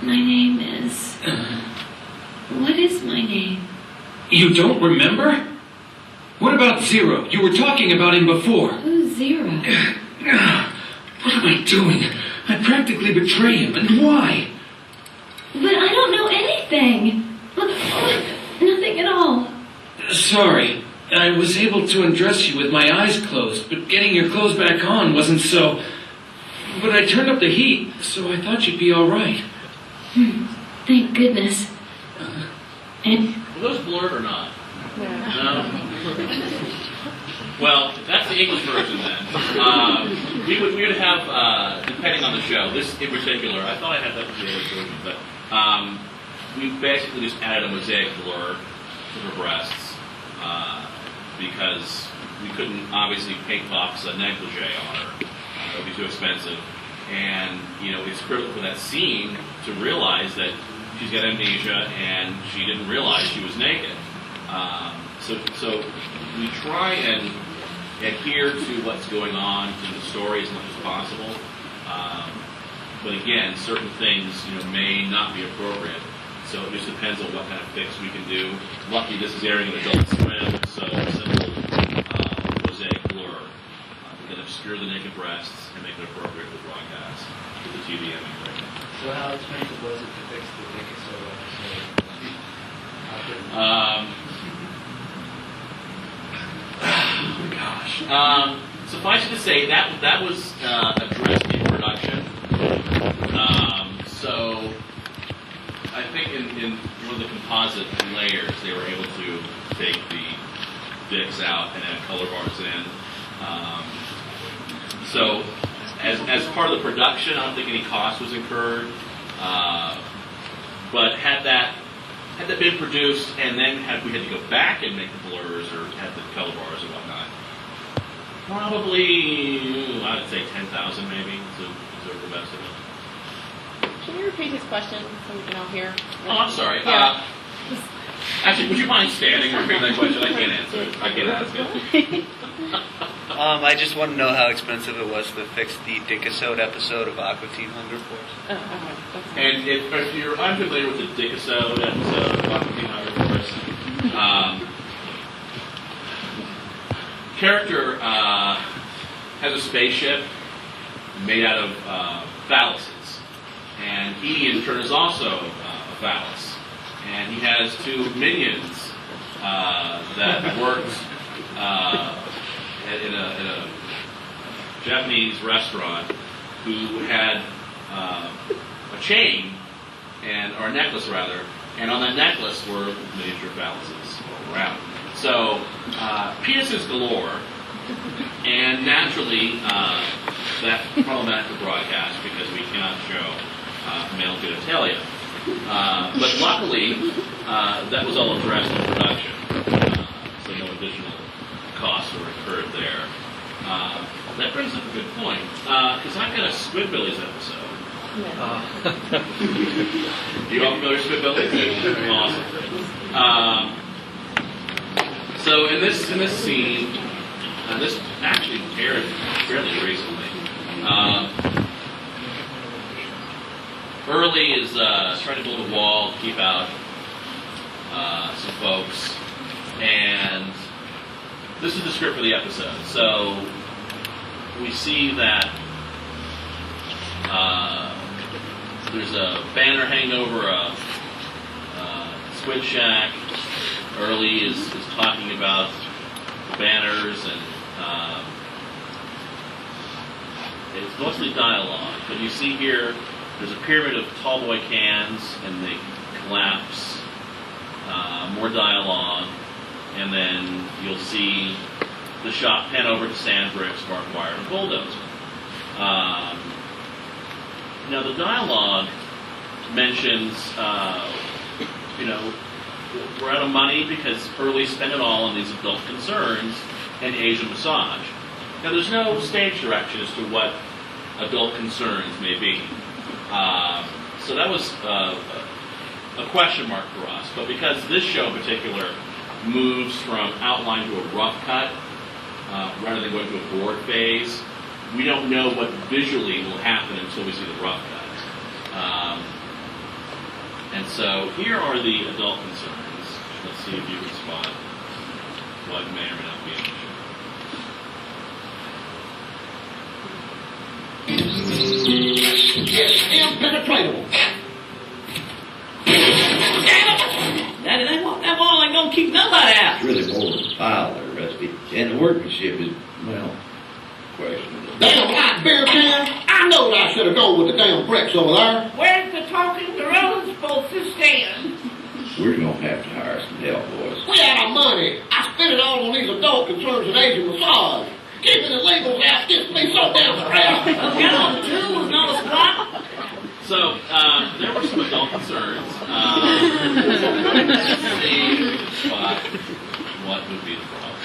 My name is... What is my name? You don't remember? What about Zero? You were talking about him before. Who's Zero? What am I doing? I practically betray him, and why? But I don't know anything. Nothing at all. sorry. I was able to undress you with my eyes closed, but getting your clothes back on wasn't so... But I turned up the heat, so I thought you'd be all right. Thank goodness. And Were those blurred or not? No? Well, that's the English version then. We would have, depending on the show, this in particular, I thought I had that for the English version, but we basically just added a mosaic blur to her breasts because we couldn't obviously paint box a negligee on her. It would be too expensive. And, it's critical for that scene to realize that she's got amnesia and she didn't realize she was naked. So we try and adhere to what's going on in the story as much as possible. But again, certain things, may not be appropriate. So it just depends on what kind of fix we can do. Lucky this is airing in Adult Swim, so a simple mosaic blur that obscure the naked breasts and make it appropriate for broadcast for the TV anyway. So how expensive was it to fix the biggest Suffice it to say that was addressed in production. So I think in one of the composite layers they were able to take the dicks out and add color bars in. So as part of the production, I don't think any cost was incurred. But had that been produced and then we had to go back and make the blurs or have the color bars and whatnot, probably I'd say 10,000 maybe to deserve the best of it. Can you repeat his question so we can all hear? Oh, I'm sorry. Yeah. Actually, would you mind standing and repeating that question? I can't answer it. I can't ask it. I just want to know how expensive it was to fix the Dickisode episode of Aqua Teen Hunger Force. And if you're unfamiliar with the Dickisode episode of Aqua Teen Hunger Force, character has a spaceship made out of phalluses, and he in turn is also a phallus. And he has two minions that worked in a Japanese restaurant who had a chain or a necklace rather, and on that necklace were miniature phalluses all around. So penises galore, and naturally that's problematic for broadcast because we cannot show male genitalia. But luckily, that was all addressed in production, so no additional costs were incurred there. That brings up a good point, because I've got a Squidbillies episode. You all familiar with Squidbillies? Awesome. So in this scene, this actually aired fairly recently. Early is trying to build a wall to keep out some folks, and this is the script for the episode. So we see that there's a banner hanging over a squid shack. Early is talking about the banners, and it's mostly dialogue. But you see here, there's a pyramid of tall boy cans, and they collapse. More dialogue, and then you'll see the shot pan over to sand bricks, barbed wire, and a bulldozer. Now the dialogue mentions, we're out of money because Hurley spent it all on these adult concerns and Asian massage. Now there's no stage direction as to what adult concerns may be. So that was a question mark for us. But because this show in particular moves from outline to a rough cut, rather than going to a board phase, we don't know what visually will happen until we see the rough cut. And so here are the adult concerns. Let's see if you can spot what may or may not be in the show. Impenetrable. That wall ain't gonna keep nobody out. Really, boy, and the workmanship is, well, questionable. Damn hot beer can! I know that I should have gone with the damn bricks over there. Where's the talking gorilla supposed to stand? We're gonna have to hire some help, boys. We out of money. I spent it all on these adult concerns and Asian massage. Keeping the legals out gets me so damn stressed. Get on the tools, not a squat. So, there were some adult concerns. Let's see what would be the problem.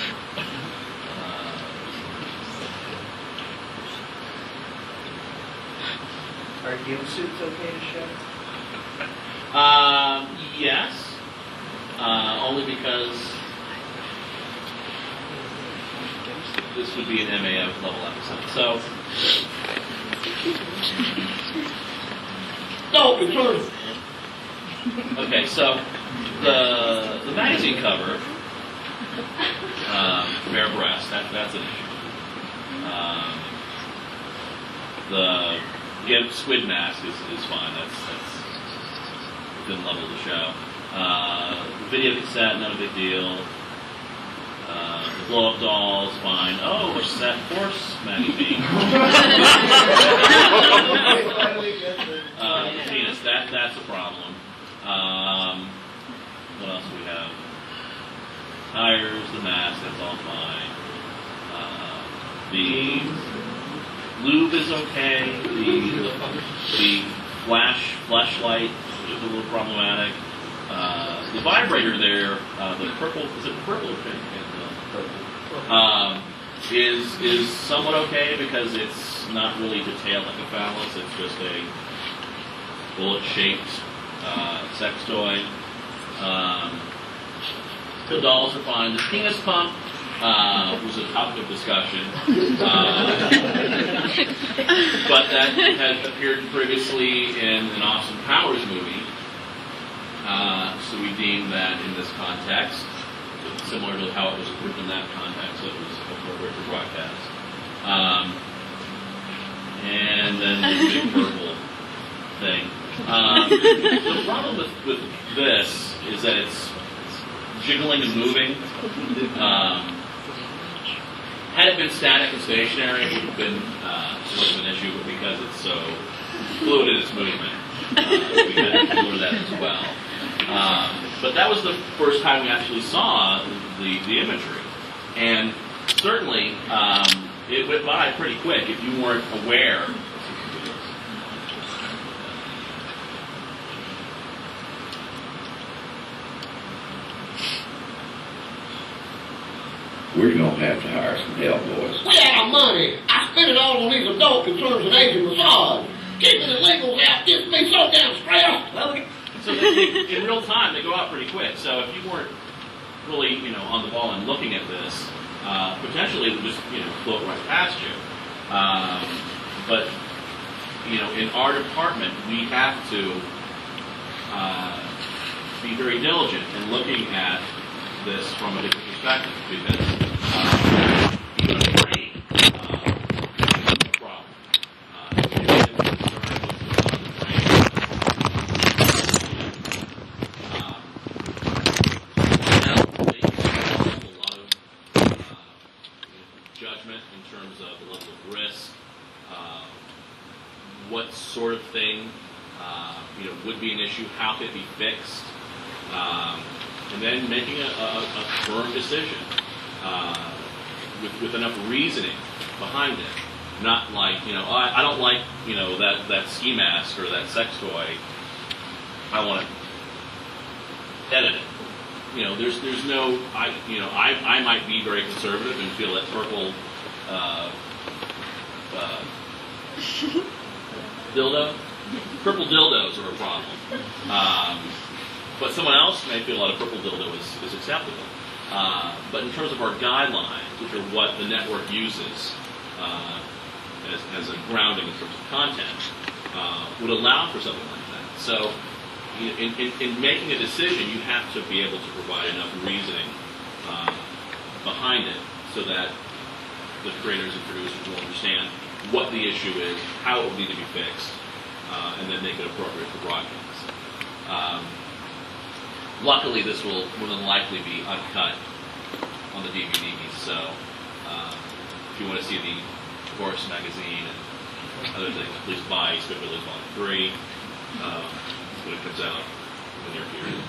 Are gym suits okay to show? Yes. Only because this would be an MAF level episode. So, No concerns. okay, so the magazine cover, bare breast, that's an issue. The GIMP squid mask is fine. That's within level of the show. Video cassette, not a big deal. The blow up dolls, fine. Oh, we're set horse magazine. The penis, that's a problem. What else do we have? Tires, the mask, that's all fine. The lube is okay. The flashlight is a little problematic. The vibrator there, the purple, is it purple or pink? Is somewhat okay because it's not really detailed like a phallus. It's just a bullet-shaped sex toy. The dolls are fine. The penis pump was a topic of discussion, but that had appeared previously in an Austin Powers movie, so we deemed that in this context, similar to how it was approved in that context, it was appropriate for broadcast. And then the big purple thing. The problem with this is that it's jiggling and moving. Had it been static and stationary, it would have been less of an issue, but because it's so fluid in its movement, we had to explore that as well. But that was the first time we actually saw the imagery. And certainly, it went by pretty quick if you weren't aware. We're gonna have to hire some help, boys. We out of money. I spent it all on these adult concerns and Asian massage. Keeping the legals out gets me so damn stressed. So in real time, they go out pretty quick. So if you weren't really, on the ball and looking at this, potentially it would just, float right past you. But, in our department, we have to be very diligent in looking at this from a different perspective because even a brain is a problem. Judgment in terms of the level of risk, what sort of thing would be an issue, how could it be fixed, and then making a firm decision with enough reasoning behind it. Not like I don't like that ski mask or that sex toy. I want to edit it. There's no, I might be very conservative and feel that purple purple dildos are a problem. But someone else may feel that a purple dildo is acceptable. But in terms of our guidelines, which are what the network uses as a grounding in terms of content, would allow for something like that. So in making a decision, you have to be able to provide enough reasoning behind it so that the creators and producers will understand what the issue is, how it will need to be fixed, and then make it appropriate for broadcast. Luckily, this will more than likely be uncut on the DVDs. So if you want to see the Horse magazine and other things, please buy Squidbillies Volume 3 when it comes out in the near future.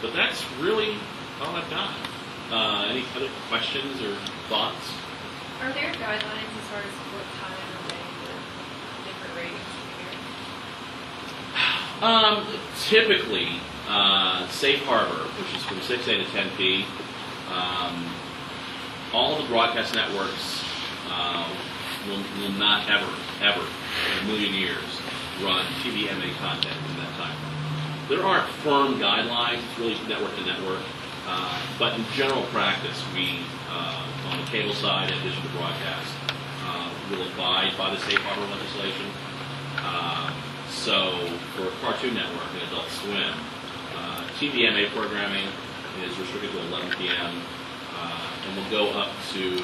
But that's really all I've got. Any other questions or thoughts? Are there guidelines as far as what time of day the different ratings appear? Typically, Safe Harbor, which is from 6 a to 10 p. All of the broadcast networks will not ever, in a million years, run TVMA content in that time. There aren't firm guidelines, it's really network to network, but in general practice, we, on the cable side, in addition to broadcast, will abide by the Safe Harbor legislation. So for Cartoon Network and Adult Swim, TVMA programming is restricted to 11 p.m. And will go up to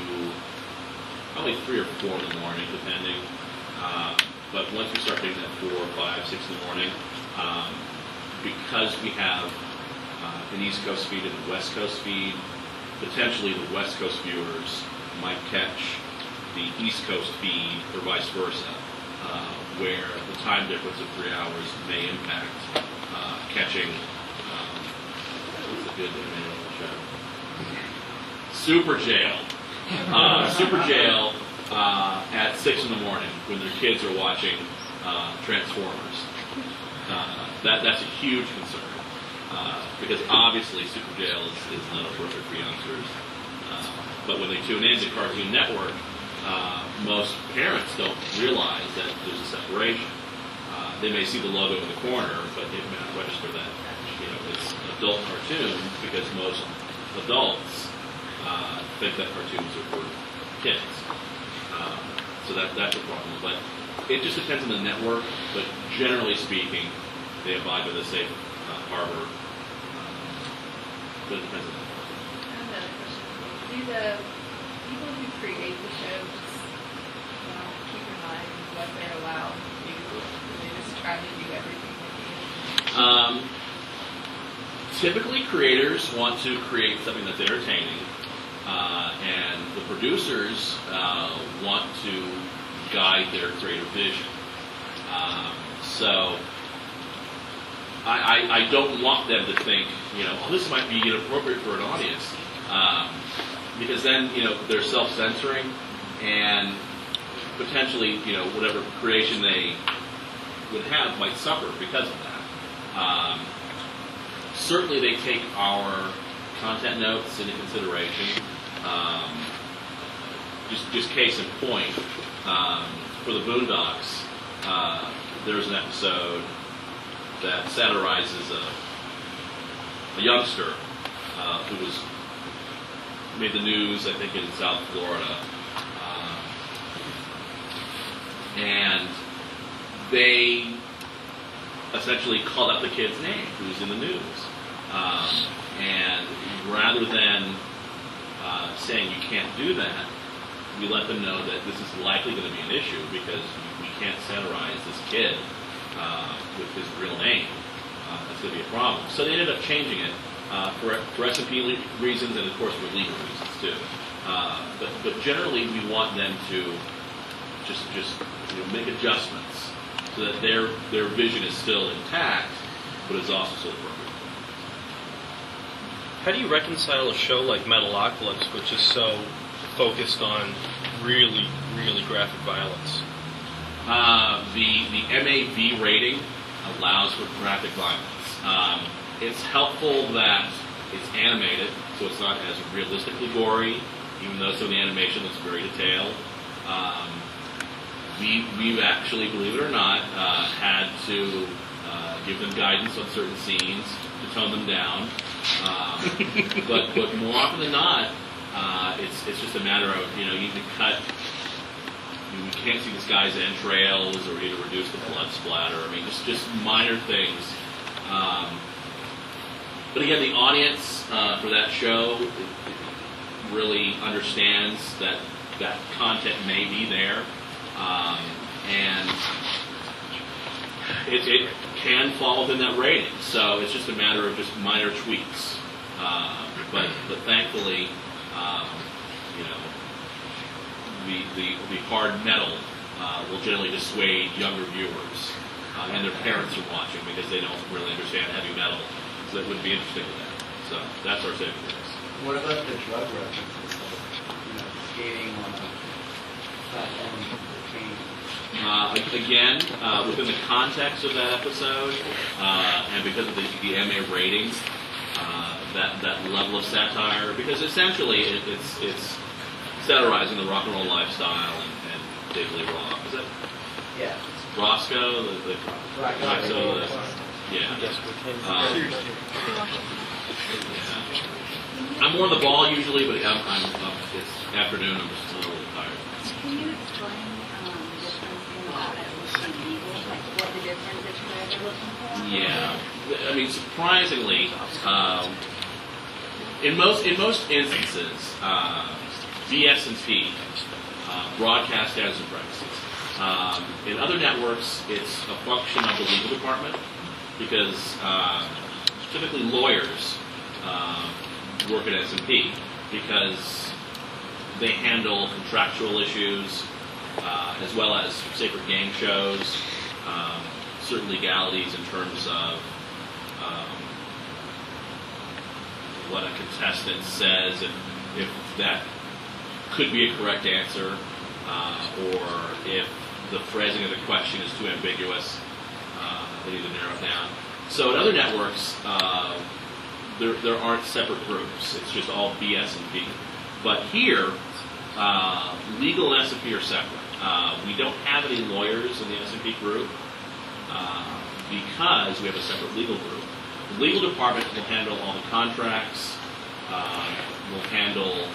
probably 3 or 4 in the morning, depending. But once we start getting that 4, 5, 6 in the morning, because we have an East Coast feed and a West Coast feed, potentially the West Coast viewers might catch the East Coast feed or vice versa, where the time difference of 3 hours may impact catching, what's a good name of the show? Super Jail. Super Jail at 6 in the morning when their kids are watching Transformers. That's a huge concern because obviously Super Jail is not appropriate for youngsters. But when they tune in to Cartoon Network, most parents don't realize that there's a separation. They may see the logo in the corner, but it may not register that it's adult cartoon because most adults think that cartoons are for kids. So that's a problem. But it just depends on the network, but generally speaking, they abide by the Safe Harbor. But it depends on the network. I have another question. Do the people who create the show just keep in mind what they're allowed to do? Do they just try to do everything they can? Typically, creators want to create something that's entertaining, and the producers want to guide their creative vision. So I don't want them to think, oh, this might be inappropriate for an audience, because then, they're self-censoring, and potentially, whatever creation they would have might suffer because of that. Certainly, they take our content notes into consideration. Just case in point, for the Boondocks, there's an episode that satirizes a youngster who made the news, I think, in South Florida, and they essentially called out the kid's name who's in the news, and rather than saying you can't do that, we let them know that this is likely going to be an issue because we can't satirize this kid with his real name. That's going to be a problem. So they ended up changing it for S&P reasons and, of course, for legal reasons, too. But generally, we want them to just make adjustments so that their vision is still intact, but is also still appropriate. How do you reconcile a show like Metalocalypse, which is so focused on really, really graphic violence? The MAV rating allows for graphic violence. It's helpful that it's animated, so it's not as realistically gory, even though some of the animation looks very detailed. We've actually, believe it or not, had to give them guidance on certain scenes to tone them down. But more often than not, it's just a matter of, you need to cut. We can't see this guy's entrails, or we need to reduce the blood splatter. I mean, just minor things. But again, the audience for that show really understands that content may be there, and it can fall within that rating. So it's just a matter of just minor tweaks. But thankfully, you know, the hard metal will generally dissuade younger viewers and their parents from watching because they don't really understand heavy metal. So it would be interesting with that. So that's our saving grace. What about the drug references? You know, skating on a platform with Again, within the context of that episode, and because of the MA ratings, that level of satire, because essentially it's satirizing the rock and roll lifestyle and David Lee Roth. Is that? Yeah. Roscoe, Roscoe, yeah. I'm more on the ball usually, but it's afternoon. I'm just a little tired. Can you explain the difference in that and legal, like what the difference that you guys are looking for? Yeah, I mean, surprisingly, in most instances, BS&T, broadcast standards and practices. In other networks, it's a function of the legal department because typically lawyers work at S&P because they handle contractual issues as well as, say, for game shows, certain legalities in terms of what a contestant says, and if that could be a correct answer, or if the phrasing of the question is too ambiguous, they need to narrow it down. So in other networks, there aren't separate groups. It's just all BS&P. But here, legal and S&P are separate. We don't have any lawyers in the S&P group because we have a separate legal group. The legal department will handle all the contracts, will handle,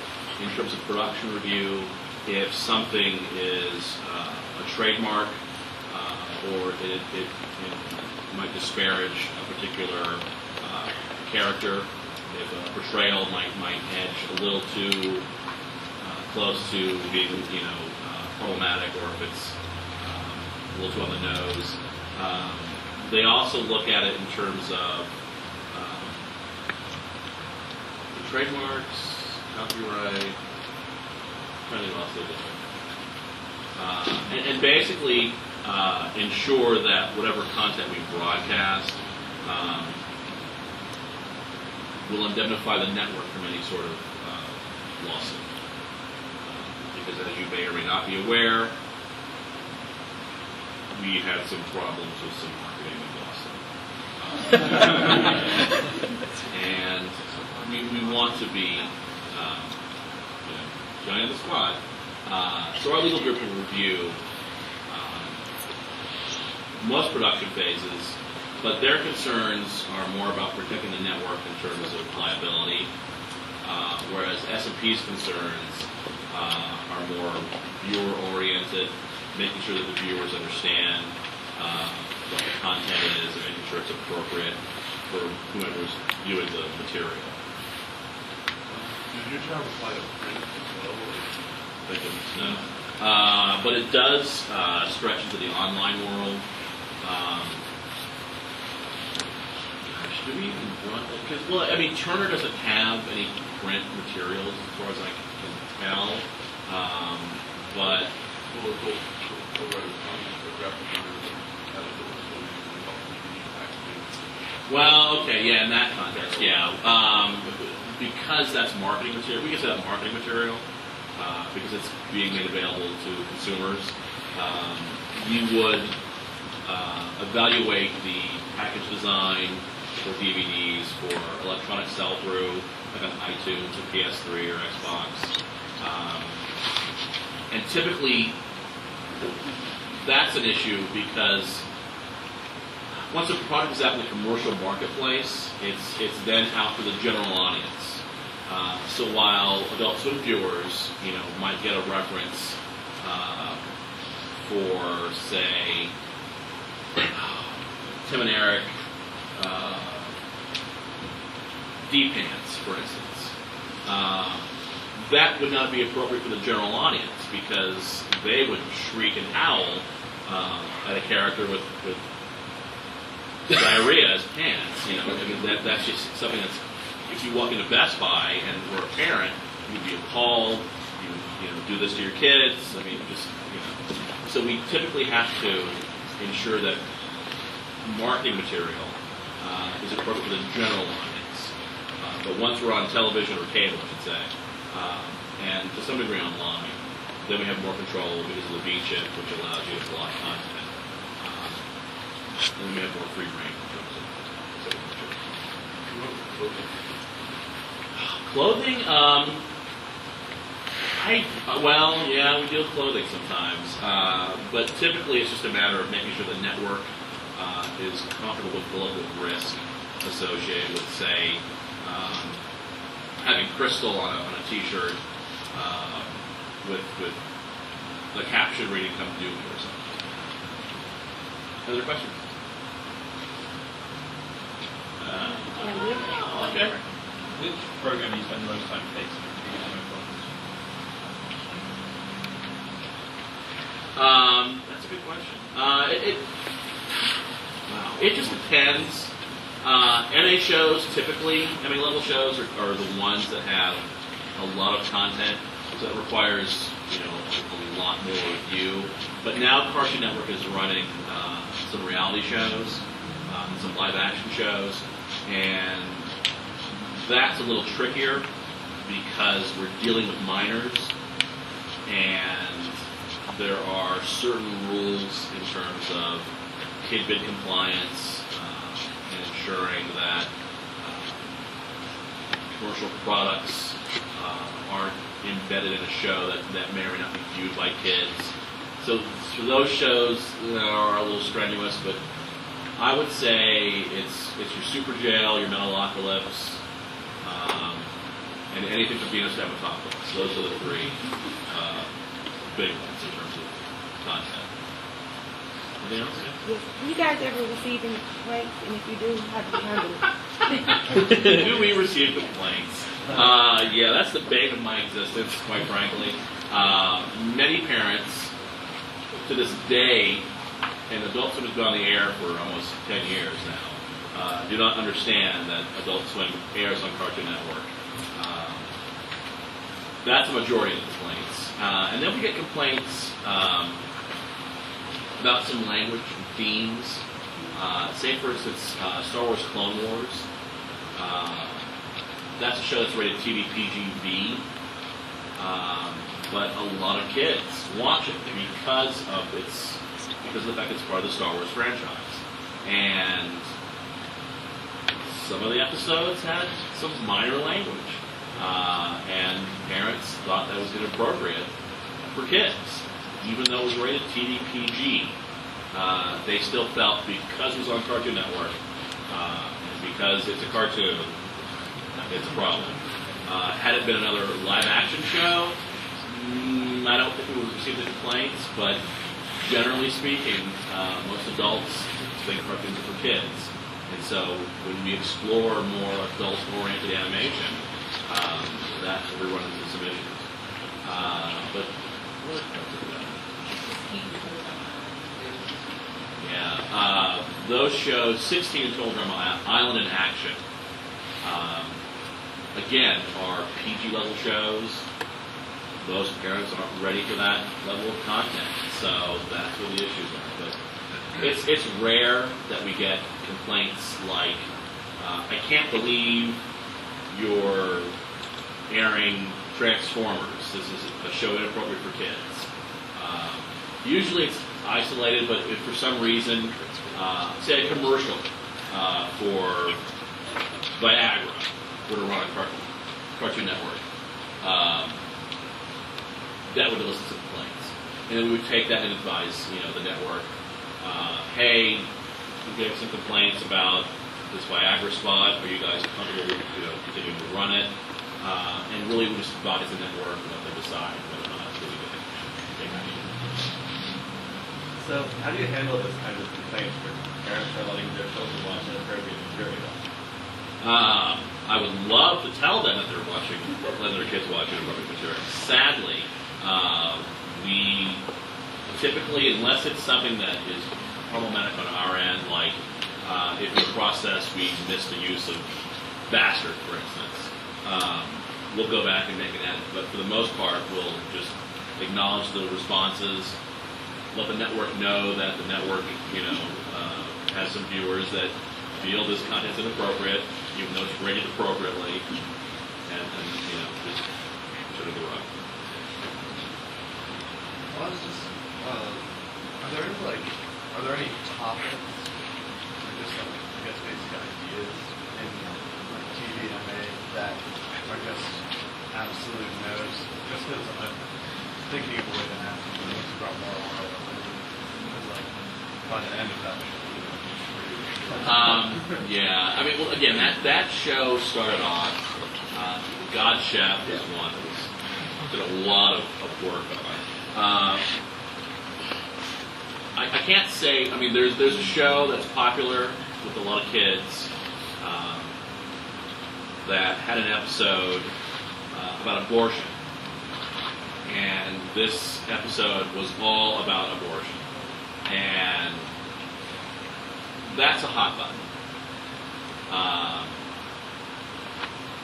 in terms of production review, if something is a trademark or it might disparage a particular character, if a portrayal might edge a little too close to being, problematic, or if it's a little too on the nose. They also look at it in terms of the trademarks, copyright, trying to think what else they do. And basically ensure that whatever content we broadcast will indemnify the network from any sort of lawsuit. Because as you may or may not be aware, we had some problems with some marketing in Boston. And we want to be joining the squad. So our legal group will review most production phases, but their concerns are more about protecting the network in terms of liability, whereas S&P's concerns are more viewer-oriented, making sure that the viewers understand what the content is and making sure it's appropriate for whoever's viewing the material. Did your job apply to print as well? No. But it does stretch into the online world. Should we even run? Because, well, I mean, Turner doesn't have any print materials as far as I can tell. But well, okay, yeah, in that context, yeah. Because that's marketing material, we consider that marketing material because it's being made available to consumers. We would evaluate the package design for DVDs for electronic sell-through, like on iTunes or PS3 or Xbox. And typically, that's an issue because once a product is out in the commercial marketplace, it's then out for the general audience. So while Adult Swim viewers, might get a reference for, say, Tim and Eric D-pants, for instance, that would not be appropriate for the general audience because they would shriek and howl at a character with diarrhea as pants. I mean, that's just something that's if you walk into Best Buy and were a parent, you'd be appalled. You know, do this to your kids. I mean, just, you know. So we typically have to ensure that marketing material is appropriate for the general audience. But once we're on television or cable, I should say, and to some degree online, then we have more control because of the V chip, which allows you to block content. And then we have more free reign in terms of clothing. Yeah, we deal with clothing sometimes, but typically it's just a matter of making sure the network is comfortable with the level of risk associated with, say, having crystal on a T-shirt with the caption reading "Come Do Me" or something. Other questions? Okay. Which program do you spend the most time facing? That's a good question. It just depends. NA shows typically, NA level shows are the ones that have a lot of content, so that requires, you know, a lot more review. But now Cartoon Network is running some reality shows, some live action shows, and that's a little trickier because we're dealing with minors, and there are certain rules in terms of kid bid compliance and ensuring that commercial products aren't embedded in a show that may or may not be viewed by kids. So for those shows are a little strenuous, but I would say it's your Super Jail, your Metalocalypse, and anything from Venus to Metalocalypse. Those are the three big ones in terms of content. Anything else? Yes. Do you guys ever receive any complaints? And if you do, how do you handle it? Do we receive complaints? Yeah, that's the bane of my existence, quite frankly. Many parents, to this day, and Adult Swim has been on the air for almost 10 years now, do not understand that Adult Swim airs on Cartoon Network. That's a majority of the complaints. And then we get complaints about some language and themes. Say, for instance, Star Wars Clone Wars. That's a show that's rated TV PG-V. But a lot of kids watch it because of the fact it's part of the Star Wars franchise. And some of the episodes had some minor language. And parents thought that was inappropriate for kids. Even though it was rated TV PG, they still felt because it was on Cartoon Network, and because it's a cartoon, it's a problem. Had it been another live action show, I don't think we would receive the complaints, but generally speaking, most adults think cartoons are for kids. And so when we explore more adult-oriented animation, that we run into some issues. But yeah, those shows, 16 and 12 drama, Island in Action, again, are PG level shows. Most parents aren't ready for that level of content, so that's where the issues are. But it's rare that we get complaints like, I can't believe you're airing Transformers. This is a show inappropriate for kids. Usually it's isolated, but if for some reason, say a commercial for Viagra were to run on Cartoon Network, that would elicit some complaints. And then we would take that and advise, the network, hey, we're getting some complaints about this Viagra spot. Are you guys comfortable with, continuing to run it? And really we just advise the network and let them decide whether or not it's really good. So how do you handle this kind of complaints where parents are letting their children watch inappropriate material? I would love to tell them that they're letting their kids watch inappropriate material. Sadly, we typically, unless it's something that is problematic on our end, like if in the process we missed the use of Bastard, for instance. We'll go back and make an edit, but for the most part, we'll just acknowledge the responses, let the network know that the network, has some viewers that feel this content's inappropriate, even though it's rated appropriately, and just sort of go up. Well, I was just, are there any topics, or just basic ideas in TV and MA that are just absolute no's? Just because I'm thinking of a way to have to brought more on, because by the end of that show. Yeah, I mean, well, again, that show started off. God Chef is one that did a lot of work on. I can't say. I mean, there's a show that's popular with a lot of kids that had an episode about abortion, and this episode was all about abortion, and that's a hot button.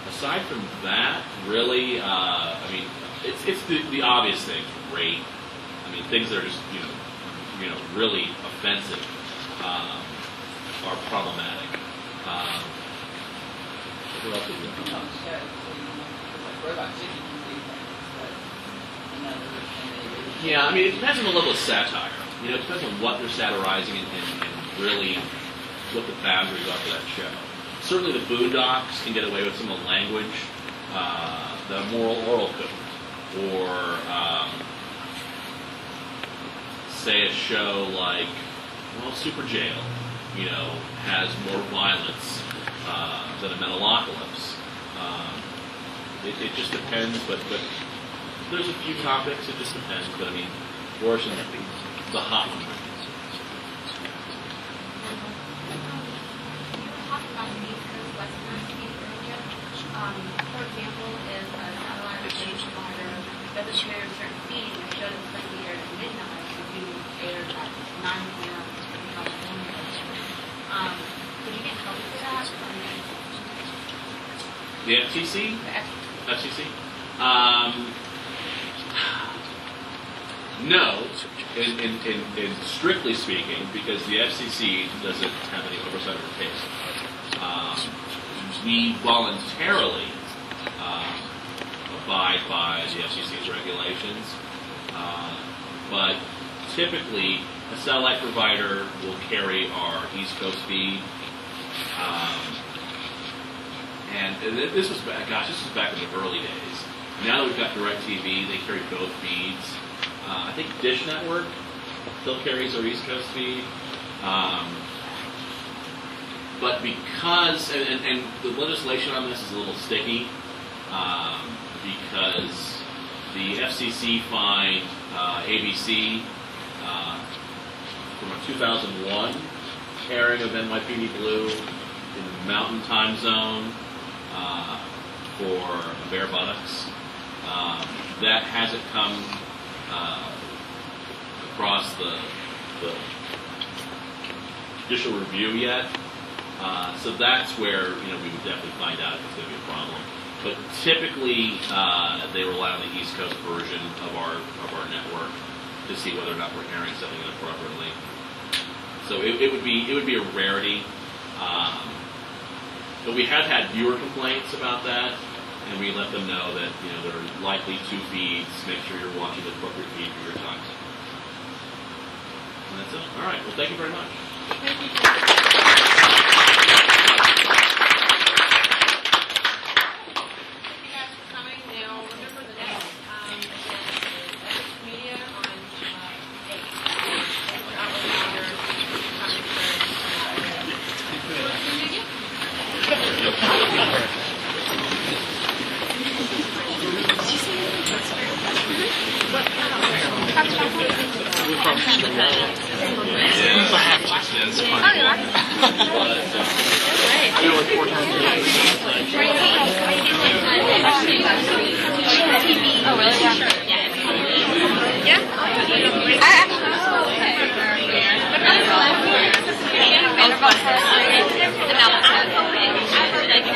Aside from that, really, I mean, it's the obvious things, rape. I mean, things that are just really offensive are problematic. What else is there? Yeah, I mean, it depends on the level of satire. It depends on what they're satirizing and really what the boundaries are for that show. Certainly the Boondocks can get away with some of the language, the moral oral code, or say a show like, Super Jail, has more violence than a Metalocalypse. It just depends, but there's a few topics, it just depends, but I mean, abortion is a hot one. For example, if a satellite radio provider doesn't share a certain feed and the show is supposed to be aired at midnight, it would be aired at 9 p.m. in California. Could you get help with that? The FTC? FCC? No, in strictly speaking, because the FCC doesn't have any oversight of the case. We voluntarily abide by the FCC's regulations, but typically a satellite provider will carry our East Coast feed, and this was back in the early days. Now that we've got DirecTV, they carry both feeds. I think Dish Network still carries our East Coast feed. But because, and the legislation on this is a little sticky, because the FCC fined ABC from a 2001 airing of NYPD Blue in the Mountain Time Zone for bare buttocks. That hasn't come across the judicial review yet. So that's where we would definitely find out if it's going to be a problem. But typically, they rely on the East Coast version of our network to see whether or not we're airing something inappropriately. So it would be a rarity. But we have had viewer complaints about that, and we let them know that there are likely two feeds. Make sure you're watching the appropriate feed for your times. And that's it. All right. Well, thank you very much. Thank you.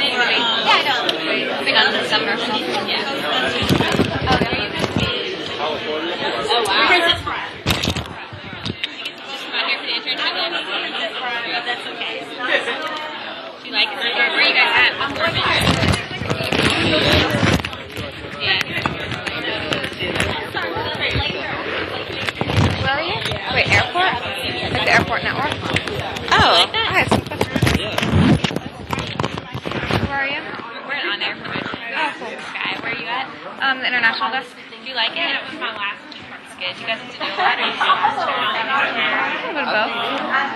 Yeah. The international desk. Do you like it? It was my last. It's good. You guys have to do a lot or you do a A bit of both.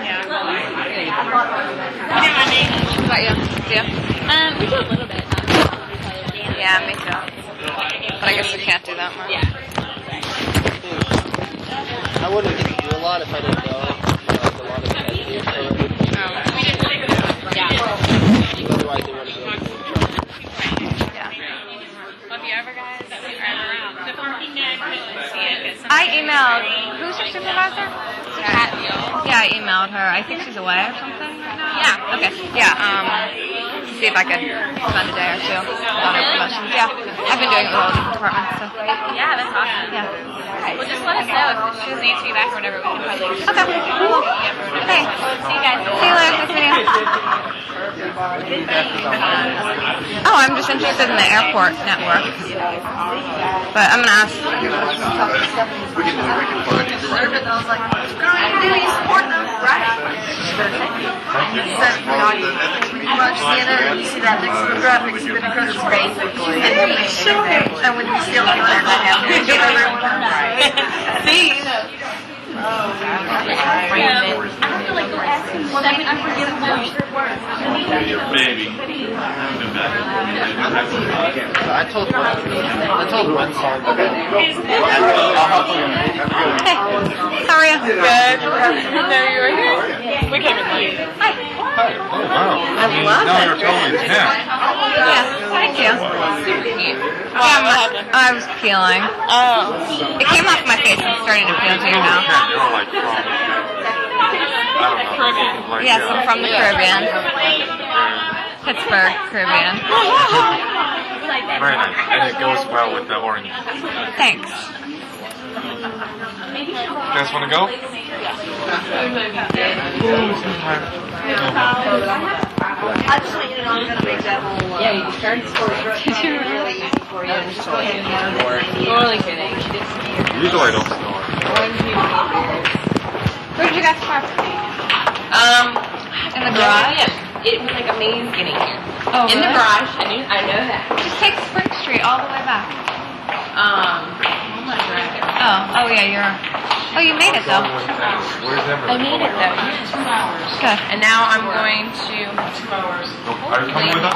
Yeah. What about you? Do you? We do a little bit. Yeah, me too. But I guess we can't do that much. Yeah. I wouldn't get to do a lot if I didn't know. Like a lot of the ideas already. Otherwise, they wouldn't be able to do it. Love you ever, guys. I emailed. Who's your supervisor? Yeah, I emailed her. I think she's away or something right now. Yeah. Okay. Yeah. To see if I could spend a day or two on her promotions. Yeah. I've been doing it with all the departments. So. Yeah, that's awesome. Yeah. Well, just let us know if she needs to be back or whatever. We can probably. Okay. Cool. Okay. See you guys. See you later. Nice meeting you. Oh, I'm just interested in the airport network. But I'm gonna ask. Do you support them? Right. Pretty much CNN, you see that next to the graphics, the crunch basically. And when you still on there, that happens. See? Maybe. I told one song. Hey, how are you? Good. No, you were here. We came in late. Hi. Oh, wow. I love now it. you're totally 10. Yeah, thank you. Yeah, I was peeling. Oh. It came off my face and it's starting to peel too now. You're like from, I don't know. Like, Yes, I'm from the Caribbean. Pittsburgh, Caribbean. Very nice. And it goes well with the orange. Thanks. You guys want to go? I just want you to know I'm going to make that whole Yeah, you started really easy for you. I'm just going to Totally kidding. Usually I don't snore. Where did you guys park? In the garage? Yeah, it was like a maze getting here. Oh, In the really? garage, I know that. Just take Spring Street all the way back. Oh yeah, you made it though. I made it though. 2 hours. Good. And now I'm going to. Are you coming with us?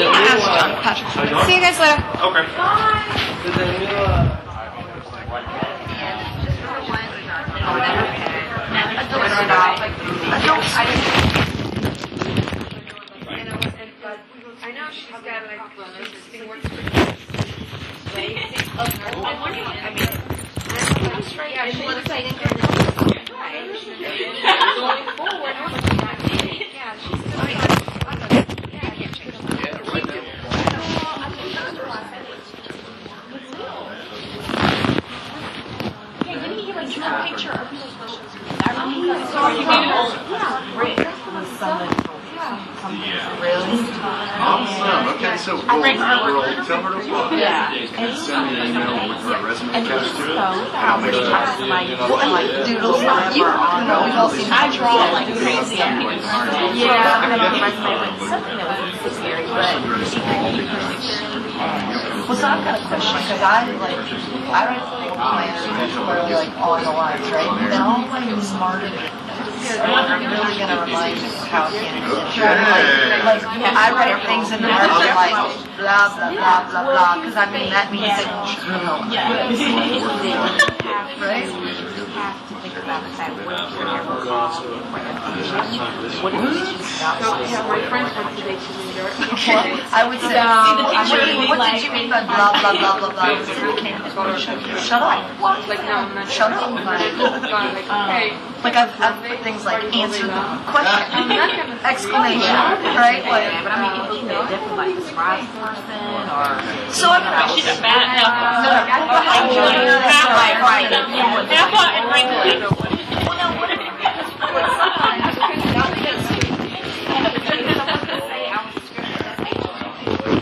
Ask John Patrick. See you guys later. Okay. I know she's got like interesting work. Yeah, she looks like going forward. Yeah, she's still Awesome. Okay, so cool. Tell her to walk. Yeah. And send me an email with her resume attached to it. How many times am I like doodles or whatever on I draw like crazy. Yeah. I don't know my favorite something that was in 6th grade, but well, so I've got a question because I write planners clearly like all in the lines, right? And then I'll write them smarter. I'm really gonna remind you how candidates like I write things in the margin like blah blah blah blah blah because I mean that means that right? I would say, what did you mean by blah blah blah blah blah? Shut up. Like no, I'm not. Shut up. Like I've put things like answer the question, exclamation, right? Like, but I mean, you know, different like describe the person or. So I'm not. She's a bad well, no, what if sometimes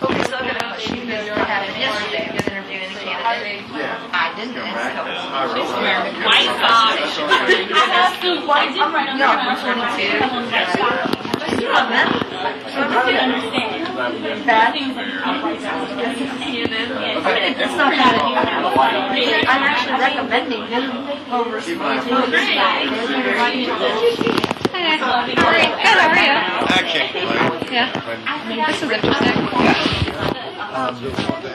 okay, so I'm gonna question you guys had it yesterday. I was interviewing the candidate. I didn't ask her. White socks. I have to white. No, I'm 22. You love that. Bad. It's not bad. I'm actually recommending him over Smart. Hi there. Good, how are you? Actually, Yeah. This is interesting. Oh, okay.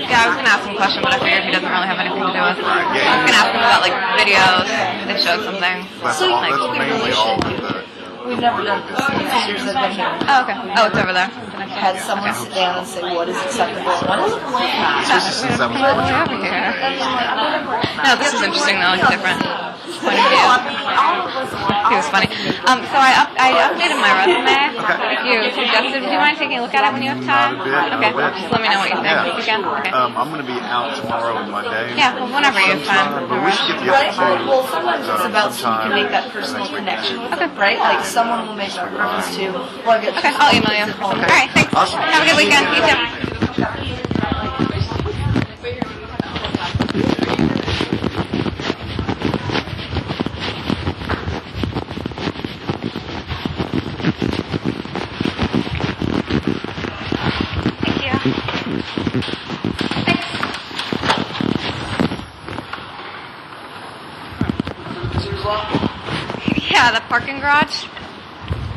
Yeah, I was going to ask him a question, but I figured he doesn't really have anything to do with it. I was going to ask him about, like, videos. They showed something. So you think we really should. We've never done this in the years I've been here. Oh, okay. Oh, it's over there. Had someone sit down and say what is acceptable and what isn't. Over here. No, this is interesting though. It's different point of view. He was funny. So I updated my resume. If you suggested, do you mind taking a look at it when you have time? Okay. Just let me know what you think. You can? Okay. I'm going to be out tomorrow in my day. Yeah, well, whenever you have time. But we should get the opportunity. Well, sometimes it's about so you can make that personal connection. Okay. Right? Like someone will make a reference to. Well, okay, I'll email you. All right, thanks. Awesome. Have a good weekend. You too. Yeah, the parking garage.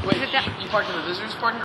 Wait, you parked in the visitors parking?